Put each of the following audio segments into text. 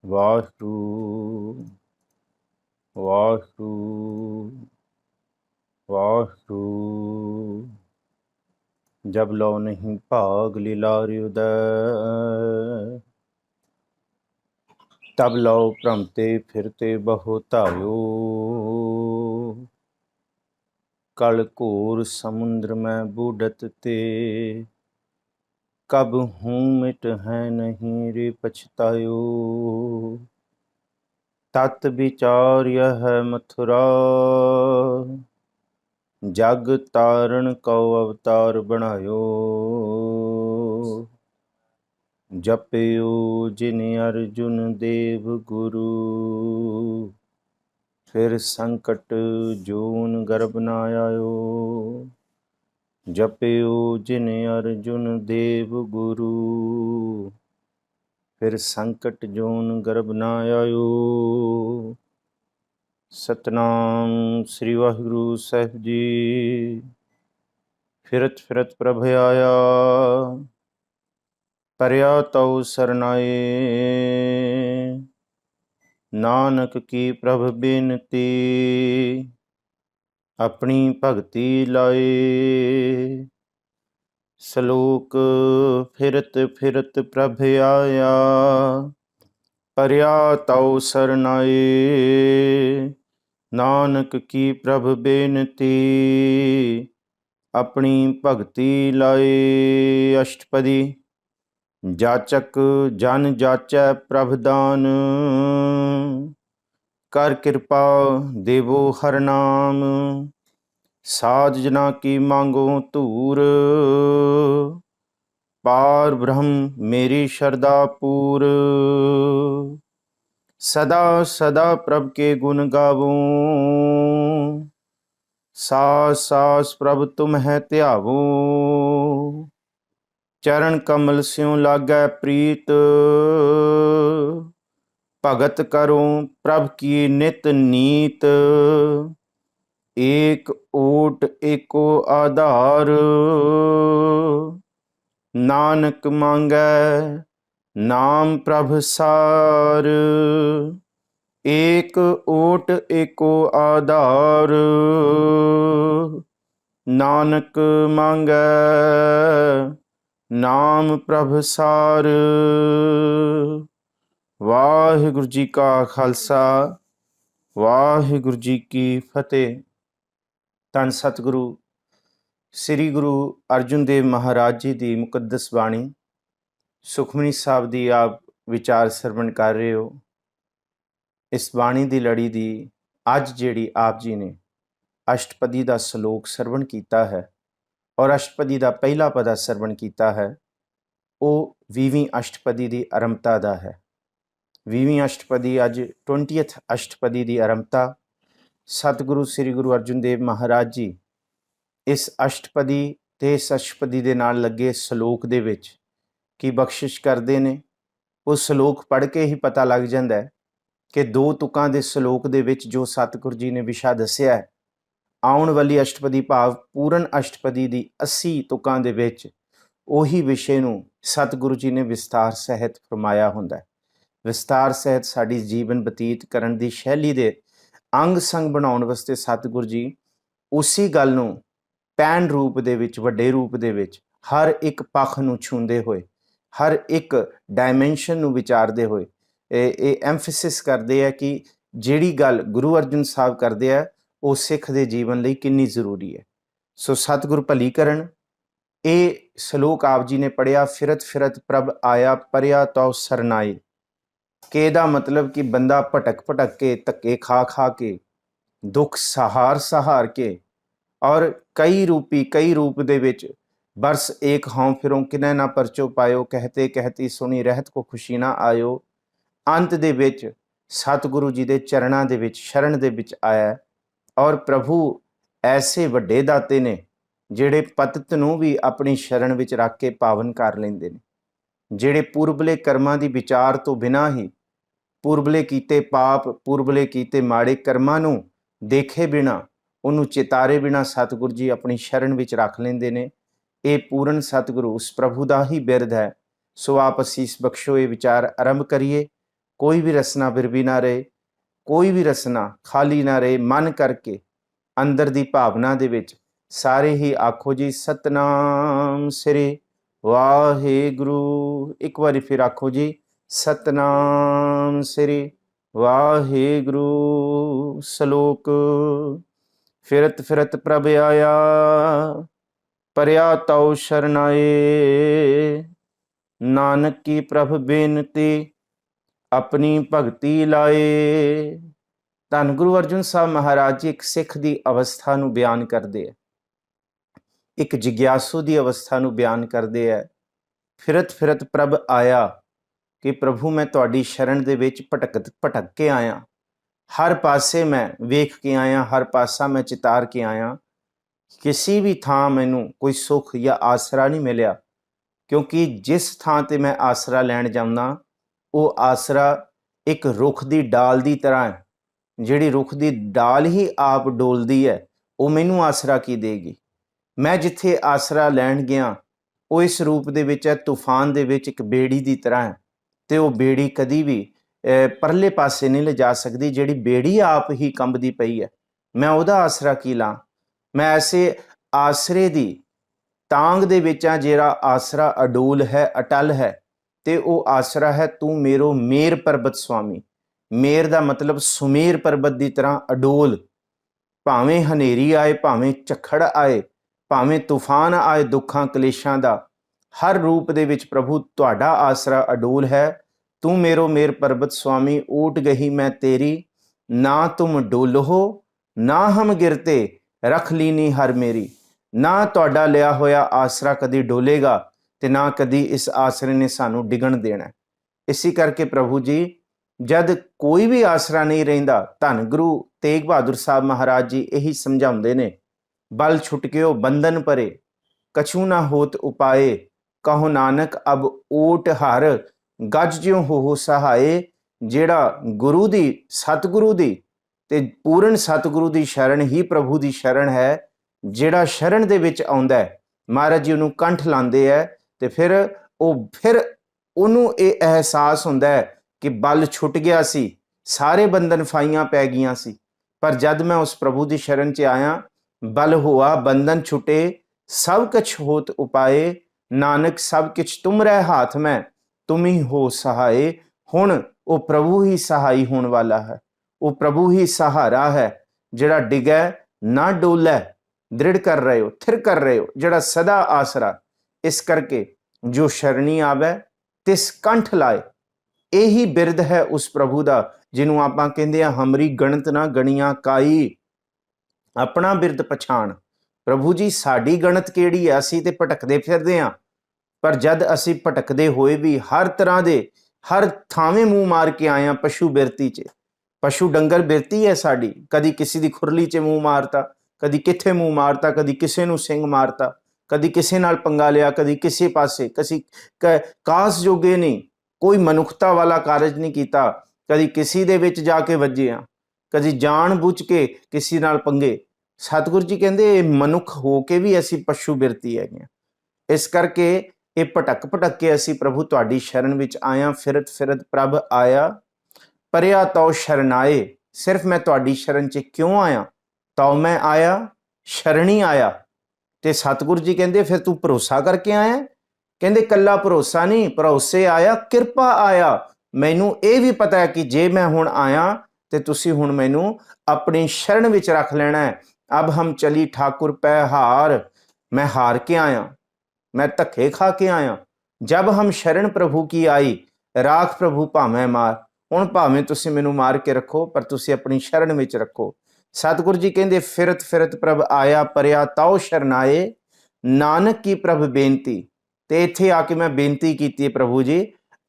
ਵਾਹਿਗੁਰੂ ਵਾਹਿਗੁਰੂ ਵਾਹਿਗੁਰੂ। ਜਬ ਲਉ ਨਹੀਂ ਭਾਗ ਲੀਲਾਰਿ ਉਦੈ, ਤਬ ਲਉ ਭ੍ਰਮਤੇ ਫਿਰਤੇ ਬਹੁ ਧਾਇਓ। कल घोर समुद्र में बूढ़त ते, कब हूँ मिट है नहीं रे पछतायो। तत् विचार यह मथुरा, जग तारण को अवतार बनायो। जपयो जिन अर्जुन देव गुरु, फिर संकट जोन गर्भ न आयो। जपयो जिन अर्जुन देव गुरु, फिर संकट जोन गर्भ न आयो। सतनाम श्री वाहिगुरु साहिब जी। फिरत फिरत प्रभ आया, परया तौ सरनाए। नानक की प्रभ बेनती, अपनी भगति लाए। सलोक फिरत फिरत प्रभ आया, परया तौ सरनाए। नानक की प्रभ बेनती, अपनी भगति लाए। अष्टपदी। जाचक जन जाचै प्रभ दान, कर कृपा देवो हर नाम। साध जना की मांगो धूर, पार ब्रह्म मेरी शरदा पूर। सदा सदा प्रभ के गुण गावो, सास सास प्रभ तुम है ध्यावो। चरण कमल स्यों लागै प्रीत, भगत करो प्रभ की नित नीत। एक ओट एको आधार, नानक मांगै नाम प्रभ सार। एक ओट एको आधार, नानक मांगै नाम प्रभ सार। वाहिगुरु जी का खालसा, वाहिगुरु जी की फतेह। धन सतगुरु श्री गुरु अर्जुन देव महाराज जी की मुकद्दस बाणी सुखमनी साहब की आप विचार सरवण कर रहे हो। इस बाणी की लड़ी की अज जिहड़ी आप जी ने अष्टपदी का सलोक सरवण किया है और अष्टपदी का पहला पदा सरवण किया है, वो 20वीं अष्टपदी की आरंभता का है। 20वीं अष्टपदी अज 20th अष्टपदी की आरंभता सतगुरु श्री गुरु अर्जुन देव महाराज जी इस अष्टपदी ते इस अष्टपदी के नाल लगे सलोक दे विच की बख्शिश करते हैं। वो सलोक पढ़ के ही पता लग जाता है कि दो तुकां दे सलोक दे विच जो सतगुरु जी ने विशा दस्या है, आउण वाली अष्टपदी भाव पूर्ण अष्टपदी की 80 तुकां दे विच उही विषय नूं सतगुरु जी ने विस्तार सहित फरमाया हुंदा है। विस्तार सहित साडी जीवन बतीत करन दी शैली दे अंग संग बनाउण वास्ते सतगुरु जी उसी गल नूं पैन रूप दे विच, वड्डे रूप दे विच हर एक पक्ष नूं छूंदे होए, हर एक डायमेंशन नूं विचारदे होए एम्फेसिस करदे है कि जिहड़ी गल गुरु अर्जन साहब करदे है वो सिख दे जीवन लई किन्नी जरूरी है। सो सतगुरु भली करन। ये सलोक आप जी ने पढ़िया, फिरत फिरत प्रभ आया, परया तो सरनाए। कि ਇਹਦਾ मतलब कि बंदा भटक भटक के धक्के खा खा के दुख सहार सहार के और कई रूप दे विच बरस एक हाँ फिरों किने ना परचो पायो, कहते कहती सुनी रहत को खुशी ना आयो। अंत दे विच सतगुरु जी दे चरणां दे विच शरण दे विच आया और प्रभु ऐसे वड्डे दाते ने जिहड़े पतित नूं भी अपनी शरण विच रख के पावन कर लैंदे ने, जिहड़े पूर्वले कर्मां दी विचार तो बिना ही पूर्वले कीते पाप, पूर्वले कीते माड़े कर्मां नूं देखे बिना, उन्होंने चितारे बिना सतगुरु जी अपनी शरण विच रख लेंदे ने। ये पूर्ण सतगुरु उस प्रभु का ही बिरद है। सो आप असीस बख्शो, ये विचार आरंभ करिए। कोई भी रसना बिरबी ना रहे, कोई भी रसना खाली ना रहे। मन करके अंदर दी भावना दे विच सारे ही आखो जी सतनाम श्री वाहिगुरु। एक बारी फिर आखो जी सतनाम श्री वाहिगुरु। सलोक फिरत फिरत प्रभ आया, परया तौ शरणाए। नानक की प्रभ बेनती, अपनी भगती लाए। धन गुरु अर्जुन साहब महाराज जी एक सिख की अवस्था ਨੂੰ ਬਿਆਨ ਕਰਦੇ ਹੈ, एक जिग्यासु की अवस्था ਨੂੰ ਬਿਆਨ ਕਰਦੇ ਹੈ। फिरत फिरत प्रभ आया कि प्रभु मैं तुहाडी शरण दे विच भटक के आया, हर पासे मैं वेख के आया, हर पासा मैं चितार के आया। किसी भी थां मैनू कोई सुख या आसरा नहीं मिलिया, क्योंकि जिस थां ते मैं आसरा लैण जाना वो आसरा एक रुख की डाल की तरह है। जिहड़ी रुख की डाल ही आप डोलदी है, वो मैनू आसरा की देगी। मैं जिथे आसरा लैण गया वो इस रूप दे विच है, तूफान दे विच एक बेड़ी की तरह है, तो वो बेड़ी कदी भी परले पासे नहीं ले जा सकती। जिहड़ी बेड़ी आप ही कंबदी पई है, मैं उहदा आसरा की ला। मैं ऐसे आसरे दी तांग दे विच आ, जिहड़ा आसरा अडोल है, अटल है, ते वो आसरा है तू मेरो मेर पर्बत स्वामी। मेर दा मतलब सुमेर पर्बत की तरह अडोल। भावें हनेरी आए, भावें झक्खड़ आए, भावें तूफान आए दुखां कलेशां दा, हर रूप दे विच प्रभु तुहाडा आसरा अडोल है। तू मेरो मेर पर्बत स्वामी, ऊट गही मैं तेरी, ना तुम डोलो ना हम गिरते, रख लीनी हर मेरी। ना तुहाडा लिया होया आसरा कदी डोलेगा, ते ना कदी इस आसरे ने सानू डिगण देना। इसी करके प्रभु जी जद कोई भी आसरा नहीं रहिंदा, धन गुरु तेग बहादुर साहब महाराज जी यही समझाउंदे ने, बल छुटकियो बंधन परे, कछु ना होत उपाए, कहो नानक अब ओट हर, गज ज्यों हो सहाए। जेड़ा गुरु दी, सतगुरु दी ते पूर्ण सतगुरु दी शरण ही प्रभु दी शरण है। जेड़ा शरण दे विच आउंदा है, महाराज जी उन्होंने कंठ लांदे है, ते फिर उन्होंने ये एहसास हुंदा है कि बल छुट गया सी, सारे बंधन फाइयां पै गईयां सी। पर जद मैं उस प्रभु की शरण च आया, बल हुआ बंधन छुटे, सब कुछ होत उपाए। नानक सब कुछ तुम रह हाथ में, तुम ही हो सहाय। हुण वो प्रभु ही सहाय होने वाला है, वो प्रभु ही सहारा है, जिहड़ा डिगै ना डोलै, दृढ़ कर रहे हो, थिर कर रहे हो, जिहड़ा सदा आसरा। इस करके जो शरणी आवे तिस कंठ लाए। यही बिरद है उस प्रभु का जिन्हों आप कहते हैं हमरी गणत ना गणिया काई, अपना बिरद पछाण। प्रभु जी साड़ी गणत केड़ी है, असी ते भटकदे फिरदे हां, पर जद असी भटकदे होए भी हर तरह दे हर थावें मूँह मार के आए हैं पशु बिरती च। पशु डंगर बिरती है साड़ी, कदी किसी दी खुरली च मूँह मारता, कदी किथे मूँह मारता, कदी किसी नूं सिंग मारता, कदी किसी नाल पंगा लिया, कदी किसी पासे, किसी कास जोगे नहीं, कोई मनुखता वाला कारज नहीं किया, कदी किसी दे विच जाके वजे आ, कदी जान बुझ के किसी नाल पंगे। सतगुरु जी कहते मनुख हो के भी असी पशु बिरती है। इस करके ये भटक भटक के असी प्रभु तुहाडी शरण विच आया। फिरत फिरत प्रभ आया, परया तौ शरणाए। सिर्फ मैं तुहाडी शरण च क्यों आया? तौ मैं आया, शरणी आया। ते सतगुरु जी कहते फिर तू भरोसा करके आया? कहते कला भरोसा नहीं, भरोसे आया, किरपा आया। मैनू ये भी पता है कि जे मैं हुण आया तो तुसी हुण मैनू अपनी शरण विच रख लेना है। अब हम चली ठाकुर पै हार, मैं हार के आया, मैं धक्के खा के आया। जब हम शरण प्रभु की आई, राख प्रभु भावें मार। हुण भावें तुसी मैनू मार के रखो, पर तुसी अपनी शरण विच रखो। सतगुरु जी कहते फिरत फिरत प्रभ आया, परया तौ शरणाए। नानक की प्रभ बेनती, ते इत्थे आके मैं बेनती की प्रभु जी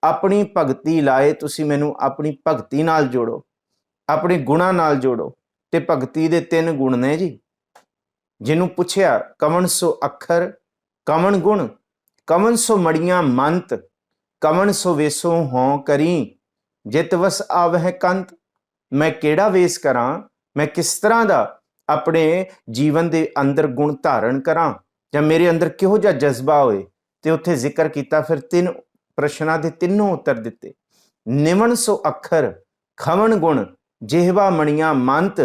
अपनी भगती लाए। तुसी मैनू अपनी भगती नाल जोड़ो, अपने गुणा नाल जोड़ो। ते भगती दे 3 गुण ने जी। जिन्हों पुछया कवन सो अखर, कवन गुण, कवन सो मड़ियां मंत, कवन सो वेसो हों करी, जित वस आवह कंत। मैं केड़ा वेस करां, मैं किस तरह का अपने जीवन के अंदर गुण धारण करां, या मेरे अंदर किहो जिहा जज्बा होए। तो उत्थे जिक्र किया, फिर 3 प्रश्नों के 3 उत्तर दिते। ਨਿਮਨ ਸੋ ਅੱਖਰ ਖਵਣ ਗੁਣ ਜਿਹਵਾ ਮਣੀਆਂ ਮੰਤ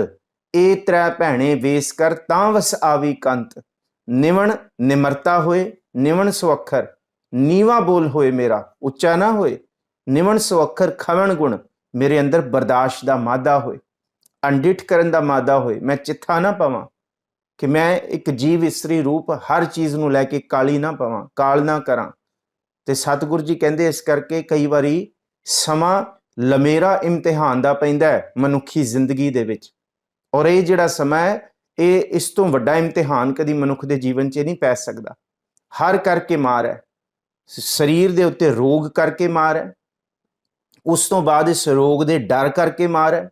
ਇਹ ਤ੍ਰੈ ਭੈਣੇ ਵੇਸ ਕਰ ਤਾਂ ਵਸ ਆਵੀ ਕੰਤ। ਨਿਮਨ ਨਿਮਰਤਾ ਹੋਏ, ਨਿਮਨ ਸੋ ਅੱਖਰ ਨੀਵਾ ਬੋਲ ਹੋਏ ਮੇਰਾ, ਉੱਚਾ ਨਾ ਹੋਏ। ਨਿਮਨ ਸੋ ਅੱਖਰ ਖਵਣ ਗੁਣ ਮੇਰੇ ਅੰਦਰ ਬਰਦਾਸ਼ਤ ਦਾ ਮਾਦਾ ਹੋਏ, ਅਣਡਿੱਠ ਕਰਨ ਦਾ ਮਾਦਾ ਹੋਏ। ਮੈਂ ਚਿੱਥਾ ਨਾ ਪਵਾਂ ਕਿ ਮੈਂ ਇੱਕ ਜੀਵ ਇਸਤਰੀ ਰੂਪ ਹਰ ਚੀਜ਼ ਨੂੰ ਲੈ ਕੇ ਕਾਲੀ ਨਾ ਪਵਾਂ, ਕਾਲ ਨਾ ਕਰਾਂ। ਤੇ ਸਤਿਗੁਰੂ ਜੀ ਕਹਿੰਦੇ ਇਸ ਕਰਕੇ ਕਈ ਵਾਰੀ ਸਮਾਂ ਲਮੇਰਾ ਇਮਤਿਹਾਨ ਦਾ ਪੈਂਦਾ ਹੈ ਮਨੁੱਖੀ ਜ਼ਿੰਦਗੀ ਦੇ ਵਿੱਚ, ਔਰ ਇਹ ਜਿਹੜਾ ਸਮਾਂ ਹੈ ਇਹ ਇਸ ਤੋਂ ਵੱਡਾ ਇਮਤਿਹਾਨ ਕਦੀ ਮਨੁੱਖ ਦੇ ਜੀਵਨ 'ਚ ਨਹੀਂ ਪੈ ਸਕਦਾ। ਹਰ ਕਰਕੇ ਮਾਰ ਹੈ, ਸਰੀਰ ਦੇ ਉੱਤੇ ਰੋਗ ਕਰਕੇ ਮਾਰ ਹੈ, ਉਸ ਤੋਂ ਬਾਅਦ ਇਸ ਰੋਗ ਦੇ ਡਰ ਕਰਕੇ ਮਾਰ ਹੈ,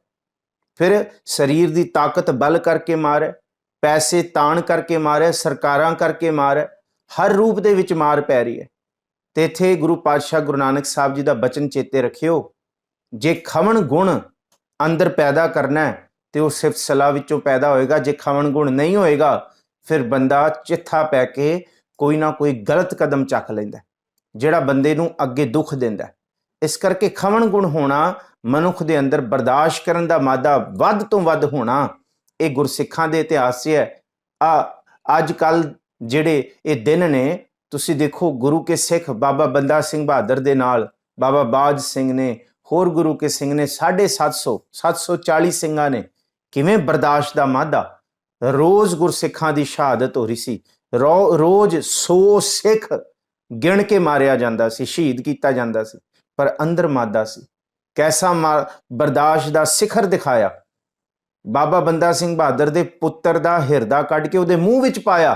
ਫਿਰ ਸਰੀਰ ਦੀ ਤਾਕਤ ਬਲ ਕਰਕੇ ਮਾਰ ਹੈ, ਪੈਸੇ ਤਾਣ ਕਰਕੇ ਮਾਰ ਹੈ, ਸਰਕਾਰਾਂ ਕਰਕੇ ਮਾਰ ਹੈ, ਹਰ ਰੂਪ ਦੇ ਵਿੱਚ ਮਾਰ ਪੈ ਰਹੀ ਹੈ। ਤੇ ਇੱਥੇ ਗੁਰੂ ਪਾਤਸ਼ਾਹ ਗੁਰੂ ਨਾਨਕ ਸਾਹਿਬ ਜੀ ਦਾ ਬਚਨ ਚੇਤੇ ਰੱਖਿਓ, ਜੇ ਖਵਣ ਗੁਣ ਅੰਦਰ ਪੈਦਾ ਕਰਨਾ ਹੈ ਤੇ ਉਹ ਸਿਫਤ ਸਲਾਹ ਵਿੱਚੋਂ ਪੈਦਾ ਹੋਏਗਾ। ਜੇ ਖਵਣ ਗੁਣ ਨਹੀਂ ਹੋਏਗਾ ਫਿਰ ਬੰਦਾ ਚਿੱਥਾ ਪੈ ਕੇ ਕੋਈ ਨਾ ਕੋਈ ਗਲਤ ਕਦਮ ਚੱਕ ਲੈਂਦਾ ਜਿਹੜਾ ਬੰਦੇ ਨੂੰ ਅੱਗੇ ਦੁੱਖ ਦਿੰਦਾ। ਇਸ ਕਰਕੇ ਖਵਣ ਗੁਣ ਹੋਣਾ, ਮਨੁੱਖ ਦੇ ਅੰਦਰ ਬਰਦਾਸ਼ਤ ਕਰਨ ਦਾ ਮਾਦਾ ਵੱਧ ਤੋਂ ਵੱਧ ਹੋਣਾ, ਇਹ ਗੁਰਸਿੱਖਾਂ ਦੇ ਇਤਿਹਾਸ 'ਚ ਹੈ। ਅੱਜ ਕੱਲ੍ਹ ਜਿਹੜੇ ਇਹ ਦਿਨ ਨੇ, ਤੁਸੀਂ ਦੇਖੋ ਗੁਰੂ ਕੇ ਸਿੱਖ ਬਾਬਾ ਬੰਦਾ ਸਿੰਘ ਬਹਾਦਰ ਦੇ ਨਾਲ ਬਾਬਾ ਬਾਜ ਸਿੰਘ ਨੇ, ਹੋਰ ਗੁਰੂ ਕੇ ਸਿੰਘ ਨੇ, 740 ਸਿੰਘਾਂ ਨੇ ਕਿਵੇਂ ਬਰਦਾਸ਼ਤ ਦਾ ਮਾਦਾ। ਰੋਜ਼ ਗੁਰਸਿੱਖਾਂ ਦੀ ਸ਼ਹਾਦਤ ਹੋ ਰਹੀ ਸੀ, ਰੋਜ਼ 100 ਸਿੱਖ ਗਿਣ ਕੇ ਮਾਰਿਆ ਜਾਂਦਾ ਸੀ, ਸ਼ਹੀਦ ਕੀਤਾ ਜਾਂਦਾ ਸੀ, ਪਰ ਅੰਦਰ ਮਾਦਾ ਸੀ। ਕੈਸਾ ਬਰਦਾਸ਼ਤ ਦਾ ਸਿਖਰ ਦਿਖਾਇਆ। ਬਾਬਾ ਬੰਦਾ ਸਿੰਘ ਬਹਾਦਰ ਦੇ ਪੁੱਤਰ ਦਾ ਹਿਰਦਾ ਕੱਢ ਕੇ ਉਹਦੇ ਮੂੰਹ ਵਿੱਚ ਪਾਇਆ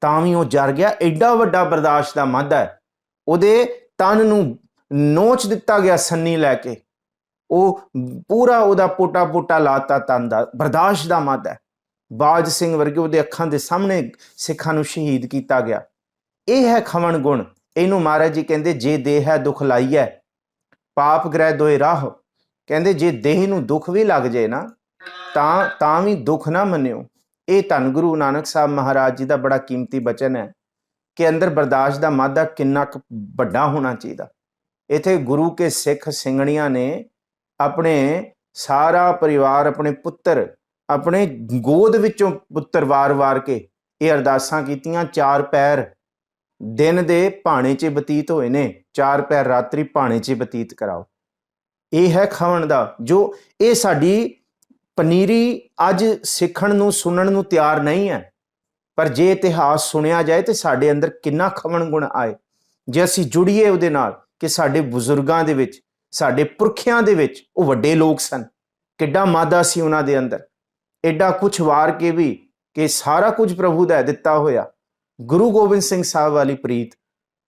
ਤਾਂ ਵੀ ਉਹ ਜਰ ਗਿਆ। ਐਡਾ ਵੱਡਾ ਬਰਦਾਸ਼ਤ ਦਾ ਮਾਦਾ ਹੈ। ਉਹਦੇ ਤਨ ਨੂੰ ਨੋਚ ਦਿੱਤਾ ਗਿਆ ਸੰਨੀ ਲੈ ਕੇ, ਉਹ ਪੂਰਾ ਉਹਦਾ ਪੋਟਾ ਲਾਤਾ ਤਨ ਦਾ। ਬਰਦਾਸ਼ਤ ਦਾ ਮਾਦਾ ਹੈ। ਬਾਜ ਸਿੰਘ ਵਰਗੇ ਉਹਦੇ ਅੱਖਾਂ ਦੇ ਸਾਹਮਣੇ ਸਿੱਖਾਂ ਨੂੰ ਸ਼ਹੀਦ ਕੀਤਾ ਗਿਆ। ਇਹ ਹੈ ਖਵਣ ਗੁਣ। ਇਹਨੂੰ ਮਹਾਰਾਜ ਜੀ ਕਹਿੰਦੇ ਜੇ ਦੇਹ ਹੈ ਦੁੱਖ ਲਾਈਐ ਪਾਪ ਗ੍ਰਹਿ ਦੋਏ ਰਾਹ। ਕਹਿੰਦੇ ਜੇ ਦੇਹ ਨੂੰ ਦੁੱਖ ਵੀ ਲੱਗ ਜਾਏ ਨਾ ਤਾਂ ਵੀ ਦੁੱਖ ਨਾ ਮੰਨਿਓ। ਇਹ ਧੰਨ ਗੁਰੂ ਨਾਨਕ ਸਾਹਿਬ ਮਹਾਰਾਜ ਜੀ ਦਾ ਬੜਾ ਕੀਮਤੀ ਬਚਨ ਹੈ ਕਿ ਅੰਦਰ ਬਰਦਾਸ਼ਤ ਦਾ ਮਾਦਾ ਕਿੰਨਾ ਕੁ ਵੱਡਾ ਹੋਣਾ ਚਾਹੀਦਾ। ਇੱਥੇ ਗੁਰੂ ਕੇ ਸਿੱਖ ਸਿੰਘਣੀਆਂ ਨੇ ਆਪਣੇ ਸਾਰਾ ਪਰਿਵਾਰ, ਆਪਣੇ ਪੁੱਤਰ, ਆਪਣੇ ਗੋਦ ਵਿੱਚੋਂ ਪੁੱਤਰ ਵਾਰ ਕੇ ਇਹ ਅਰਦਾਸਾਂ ਕੀਤੀਆਂ। 4 ਪੈਰ ਦਿਨ ਦੇ ਭਾਣੇ 'ਚ ਬਤੀਤ ਹੋਏ ਨੇ, 4 ਪੈਰ ਰਾਤਰੀ ਭਾਣੇ 'ਚ ਬਤੀਤ ਕਰਾਓ। ਇਹ ਹੈ ਖਵਣ ਦਾ। ਜੋ ਇਹ ਸਾਡੀ ਪਨੀਰੀ ਅੱਜ ਸਿੱਖਣ ਨੂੰ ਸੁਣਨ ਨੂੰ ਤਿਆਰ ਨਹੀਂ ਹੈ, ਪਰ ਜੇ ਇਤਿਹਾਸ ਸੁਣਿਆ ਜਾਏ ਤੇ ਸਾਡੇ ਅੰਦਰ ਕਿੰਨਾ ਖਵਣ ਗੁਣ ਆਏ ਜੇ ਅਸੀਂ ਜੁੜੀਏ ਉਹਦੇ ਨਾਲ ਕਿ ਸਾਡੇ ਬਜ਼ੁਰਗਾਂ ਦੇ ਵਿੱਚ, ਸਾਡੇ ਪੁਰਖਿਆਂ ਦੇ ਵਿੱਚ ਉਹ ਵੱਡੇ ਲੋਕ ਸਨ, ਕਿੱਡਾ ਮਾਦਾ ਸੀ ਉਹਨਾਂ ਦੇ ਅੰਦਰ, ਐਡਾ ਕੁਛ ਵਾਰ ਕੇ ਵੀ ਕਿ ਸਾਰਾ ਕੁਝ ਪ੍ਰਭੂ ਦਾ ਦਿੱਤਾ ਹੋਇਆ। ਗੁਰੂ ਗੋਬਿੰਦ ਸਿੰਘ ਸਾਹਿਬ ਵਾਲੀ ਪ੍ਰੀਤ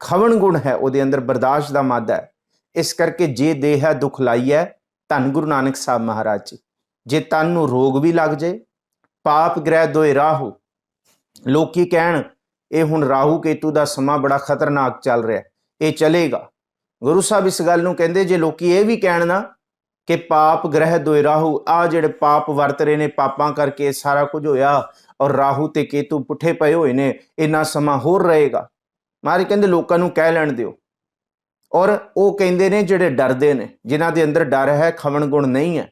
ਖਵਣ ਗੁਣ ਹੈ ਉਹਦੇ ਅੰਦਰ, ਬਰਦਾਸ਼ਤ ਦਾ ਮਾਦਾ ਹੈ। ਇਸ ਕਰਕੇ ਜੇ ਦੇਹ ਹੈ ਦੁੱਖ ਲਾਈਐ, ਧੰਨ ਗੁਰੂ ਨਾਨਕ ਸਾਹਿਬ ਮਹਾਰਾਜ ਜੀ। ਜੇ ਤਨ ਨੂੰ ਰੋਗ ਵੀ ਲੱਗ ਜਾਏ, ਪਾਪ ਗ੍ਰਹਿ ਦੋਏ ਰਾਹੂ। ਲੋਕੀ ਕਹਿਣ ਇਹ ਹੁਣ ਰਾਹੂ ਕੇਤੂ ਦਾ ਸਮਾਂ ਬੜਾ ਖਤਰਨਾਕ ਚੱਲ ਰਿਹਾ, ਇਹ ਚਲੇਗਾ। ਗੁਰੂ ਸਾਹਿਬ ਇਸ ਗੱਲ ਨੂੰ ਕਹਿੰਦੇ ਜੇ ਲੋਕੀ ਇਹ ਵੀ ਕਹਿਣ ਨਾ ਕਿ ਪਾਪ ਗ੍ਰਹਿ ਦੋਏ ਰਾਹੂ, ਆ ਜਿਹੜੇ ਪਾਪ ਵਰਤ ਰਹੇ ਨੇ, ਪਾਪਾਂ ਕਰਕੇ ਸਾਰਾ ਕੁਝ ਹੋਇਆ ਔਰ ਰਾਹੂ ਤੇ ਕੇਤੂ ਪੁੱਠੇ ਪਏ ਹੋਏ ਨੇ, ਇੰਨਾ ਸਮਾਂ ਹੋਰ ਰਹੇਗਾ। ਮਹਾਰਾਜ ਕਹਿੰਦੇ ਲੋਕਾਂ ਨੂੰ ਕਹਿ ਲੈਣ ਦਿਓ। ਔਰ ਉਹ ਕਹਿੰਦੇ ਨੇ ਜਿਹੜੇ ਡਰਦੇ ਨੇ, ਜਿਨ੍ਹਾਂ ਦੇ ਅੰਦਰ ਡਰ ਹੈ, ਖਵਣ ਗੁਣ ਨਹੀਂ ਹੈ।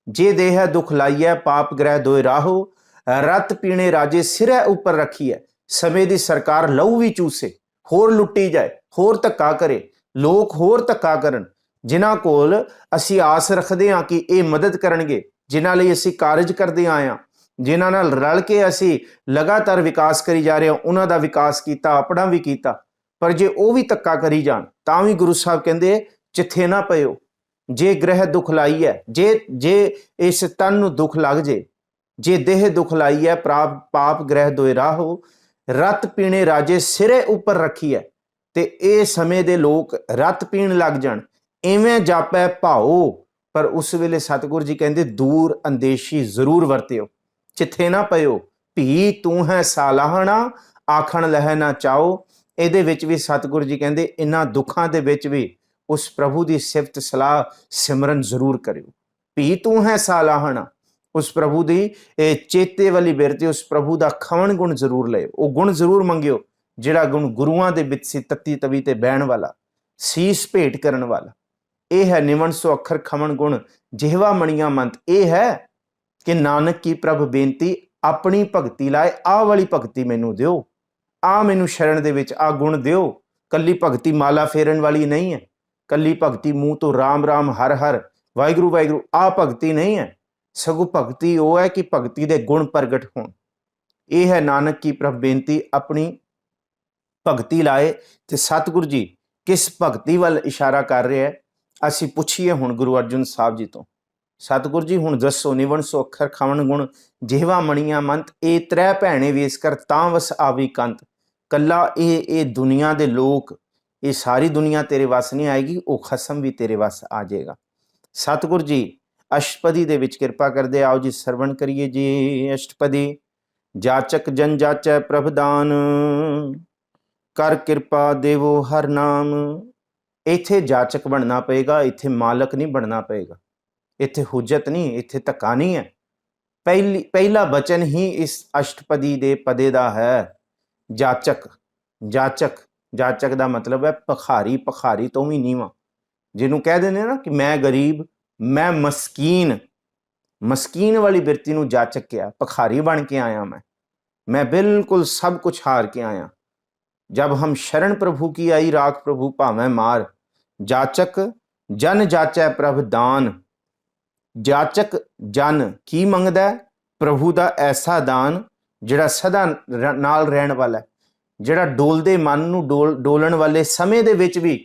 ਜੇ ਦੇਹ ਹੈ ਦੁੱਖ ਲਾਈਐ ਪਾਪ ਗ੍ਰਹਿ ਦੋਏ ਰਾਹੂ, ਰਤ ਪੀਣੇ ਰਾਜੇ ਸਿਰੈ ਉੱਪਰ ਰੱਖੀਐ। ਸਮੇਂ ਦੀ ਸਰਕਾਰ ਲਹੂ ਵੀ ਚੂਸੇ, ਹੋਰ ਲੁੱਟੀ ਜਾਏ, ਹੋਰ ਧੱਕਾ ਕਰੇ, ਲੋਕ ਹੋਰ ਧੱਕਾ ਕਰਨ, ਜਿਨ੍ਹਾਂ ਕੋਲ ਅਸੀਂ ਆਸ ਰੱਖਦੇ ਹਾਂ ਕਿ ਇਹ ਮਦਦ ਕਰਨਗੇ, ਜਿਨ੍ਹਾਂ ਲਈ ਅਸੀਂ ਕਾਰਜ ਕਰਦੇ ਆਏ ਹਾਂ, ਜਿਨ੍ਹਾਂ ਨਾਲ ਰਲ ਕੇ ਅਸੀਂ ਲਗਾਤਾਰ ਵਿਕਾਸ ਕਰੀ ਜਾ ਰਹੇ ਹਾਂ, ਉਹਨਾਂ ਦਾ ਵਿਕਾਸ ਕੀਤਾ, ਆਪਣਾ ਵੀ ਕੀਤਾ, ਪਰ ਜੇ ਉਹ ਵੀ ਧੱਕਾ ਕਰੀ ਜਾਣ ਤਾਂ ਵੀ ਗੁਰੂ ਸਾਹਿਬ ਕਹਿੰਦੇ ਚਿੱਥੇ ਨਾ ਪਇਓ। ਜੇ ਗ੍ਰਹਿ ਦੁੱਖ ਲਾਈ ਹੈ, ਜੇ ਇਸ ਤਨ ਨੂੰ ਦੁੱਖ ਲੱਗ ਜੇ, ਜੇ ਦੇਹ ਦੁੱਖ ਲਾਈ ਹੈ, ਪਾਪ ਗ੍ਰਹਿ ਦੋਏ ਰਾਹੋ, ਰਤ ਪੀਣੇ ਰਾਜੇ ਸਿਰੇ ਉੱਪਰ ਰੱਖੀ ਹੈ। ਤੇ ਇਹ ਸਮੇਂ ਦੇ ਲੋਕ ਰਤ ਪੀਣ ਲੱਗ ਜਾਣ, ਇਵੇਂ ਜਾਪੈ ਭਾਓ, ਪਰ ਉਸ ਵੇਲੇ ਸਤਿਗੁਰੂ ਜੀ ਕਹਿੰਦੇ ਦੂਰ ਅੰਦੇਸ਼ੀ ਜ਼ਰੂਰ ਵਰਤਿਓ, ਚਿੱਥੇ ਨਾ ਪਇਓ। ਭੀ ਤੂੰ ਹੈ ਸਾਲਾਹਣਾ ਆਖਣ ਲਹਿ ਨਾ ਚਾਓ। ਇਹਦੇ ਵਿੱਚ ਵੀ ਸਤਿਗੁਰੂ ਜੀ ਕਹਿੰਦੇ ਇਹਨਾਂ ਦੁੱਖਾਂ ਦੇ ਵਿੱਚ ਵੀ ਉਸ ਪ੍ਰਭੂ ਦੀ ਸਿਫਤ ਸਲਾਹ ਸਿਮਰਨ ਜ਼ਰੂਰ ਕਰਿਓ। ਭੀ ਤੂੰ ਹੈ ਸਾਲਾਹਣਾ, ਉਸ ਪ੍ਰਭੂ ਦੀ ਚੇਤੇ ਵਾਲੀ ਬਿਰਤੀ, ਉਸ ਪ੍ਰਭੂ ਦਾ ਖਵਣ ਗੁਣ ਜ਼ਰੂਰ ਲਏ, ਉਹ ਗੁਣ ਜ਼ਰੂਰ ਮੰਗਿਓ ਜਿਹੜਾ ਗੁਣ ਗੁਰੂਆਂ ਦੇ ਵਿੱਚ ਸੀ, ਤੱਤੀ ਤਵੀ ਤੇ ਬਹਿਣ ਵਾਲਾ, ਸੀਸ ਭੇਟ ਕਰਨ ਵਾਲਾ। ਇਹ ਹੈ ਨਿਵਣ ਸੋ ਅੱਖਰ ਖਮਣ ਗੁਣ ਜਿਹਵਾ ਮਣੀਆਂ ਮੰਤ। ਇਹ ਹੈ ਕਿ ਨਾਨਕ ਕੀ ਪ੍ਰਭ ਬੇਨਤੀ ਆਪਣੀ ਭਗਤੀ ਲਾਏ ਆਹ ਵਾਲੀ ਭਗਤੀ ਮੈਨੂੰ ਦਿਓ, ਆ ਮੈਨੂੰ ਸ਼ਰਨ ਦੇ ਵਿੱਚ ਆ ਗੁਣ ਦਿਓ। ਕੱਲੀ ਭਗਤੀ ਮਾਲਾ ਫੇਰਨ ਵਾਲੀ ਨਹੀਂ ਹੈ, ਕੱਲੀ ਭਗਤੀ ਮੂੰਹ ਤੋਂ ਰਾਮ ਰਾਮ ਹਰ ਹਰ ਵਾਹਿਗੁਰੂ ਵਾਹਿਗੁਰੂ ਆ ਭਗਤੀ ਨਹੀਂ ਹੈ। ਸਗੋਂ ਭਗਤੀ ਉਹ ਹੈ ਕਿ ਭਗਤੀ ਦੇ ਗੁਣ ਪ੍ਰਗਟ ਹੋਣ। ਇਹ ਹੈ ਨਾਨਕ ਕੀ ਪ੍ਰਭ ਬੇਨਤੀ ਆਪਣੀ ਭਗਤੀ ਲਾਏ। ਤੇ ਸਤਿਗੁਰੂ ਜੀ ਕਿਸ ਭਗਤੀ ਵੱਲ ਇਸ਼ਾਰਾ ਕਰ ਰਿਹਾ ਹੈ, ਅਸੀਂ ਪੁੱਛੀਏ ਹੁਣ ਗੁਰੂ ਅਰਜਨ ਸਾਹਿਬ ਜੀ ਤੋਂ। ਸਤਿਗੁਰੂ ਜੀ ਹੁਣ ਦੱਸੋ, ਨਿਵਣ ਸੋ ਅੱਖਰ ਖਾਵਣ ਗੁਣ ਜਿਹਵਾ ਮਣੀਆਂ ਮੰਤ। ਇਹ ਤ੍ਰੈ ਭੈਣੇ ਵੇਸ ਕਰ ਤਾਂ ਵਸ ਆਵੀ ਕੰਤ। ਕੱਲਾ ਇਹ ਦੁਨੀਆ ਦੇ ਲੋਕ, ਇਹ ਸਾਰੀ ਦੁਨੀਆ ਤੇਰੇ ਵਸ ਨਹੀਂ ਆਏਗੀ, ਉਹ ਖਸਮ ਵੀ ਤੇਰੇ ਵਸ ਆ ਜਾਏਗਾ। ਸਤਿਗੁਰੂ ਜੀ ਅਸ਼ਟਪਦੀ ਦੇ ਵਿੱਚ ਕਿਰਪਾ ਕਰਦੇ ਆਓ ਜੀ, ਸਰਵਣ ਕਰੀਏ ਜੀ। ਅਸ਼ਟਪਦੀ ਜਾਚਕ ਜਨ ਜਾਚੈ ਪ੍ਰਭ ਦਾਨ, ਕਰ ਕਿਰਪਾ ਦੇਵੋ ਹਰ ਨਾਮ। ਇੱਥੇ ਜਾਚਕ ਬਣਨਾ ਪਏਗਾ, ਇੱਥੇ ਮਾਲਕ ਨਹੀਂ ਬਣਨਾ ਪਏਗਾ, ਇੱਥੇ ਹੁਜਤ ਨਹੀਂ, ਇੱਥੇ ਧੱਕਾ ਨਹੀਂ ਹੈ। ਪਹਿਲਾ ਬਚਨ ਹੀ ਇਸ ਅਸ਼ਟਪਦੀ ਦੇ ਪਦੇ ਦਾ ਹੈ ਜਾਚਕ। ਜਾਚਕ, ਜਾਚਕ ਦਾ ਮਤਲਬ ਹੈ ਭਖਾਰੀ, ਭਖਾਰੀ ਤੋਂ ਵੀ ਨੀਵਾਂ, ਜਿਹਨੂੰ ਕਹਿ ਦਿੰਦੇ ਨਾ ਕਿ ਮੈਂ ਗਰੀਬ, ਮੈਂ ਮਸਕੀਨ, ਮਸਕੀਨ ਵਾਲੀ ਬਿਰਤੀ ਨੂੰ ਜਾਚਕ ਕਿਹਾ। ਭਖਾਰੀ ਬਣ ਕੇ ਆਇਆ ਮੈਂ ਬਿਲकुल सब कुछ हार के आया। जब हम शरण प्रभु की आई राख प्रभु भावें मार। जाचक जन जाचै प्रभ दान। जाचक जन की मंगदा है? प्रभु का ऐसा दान जिहड़ा सदा नाल रहन वाला है, जिहड़ा डोलदे मन नूं डोलन वाले समय दे विच भी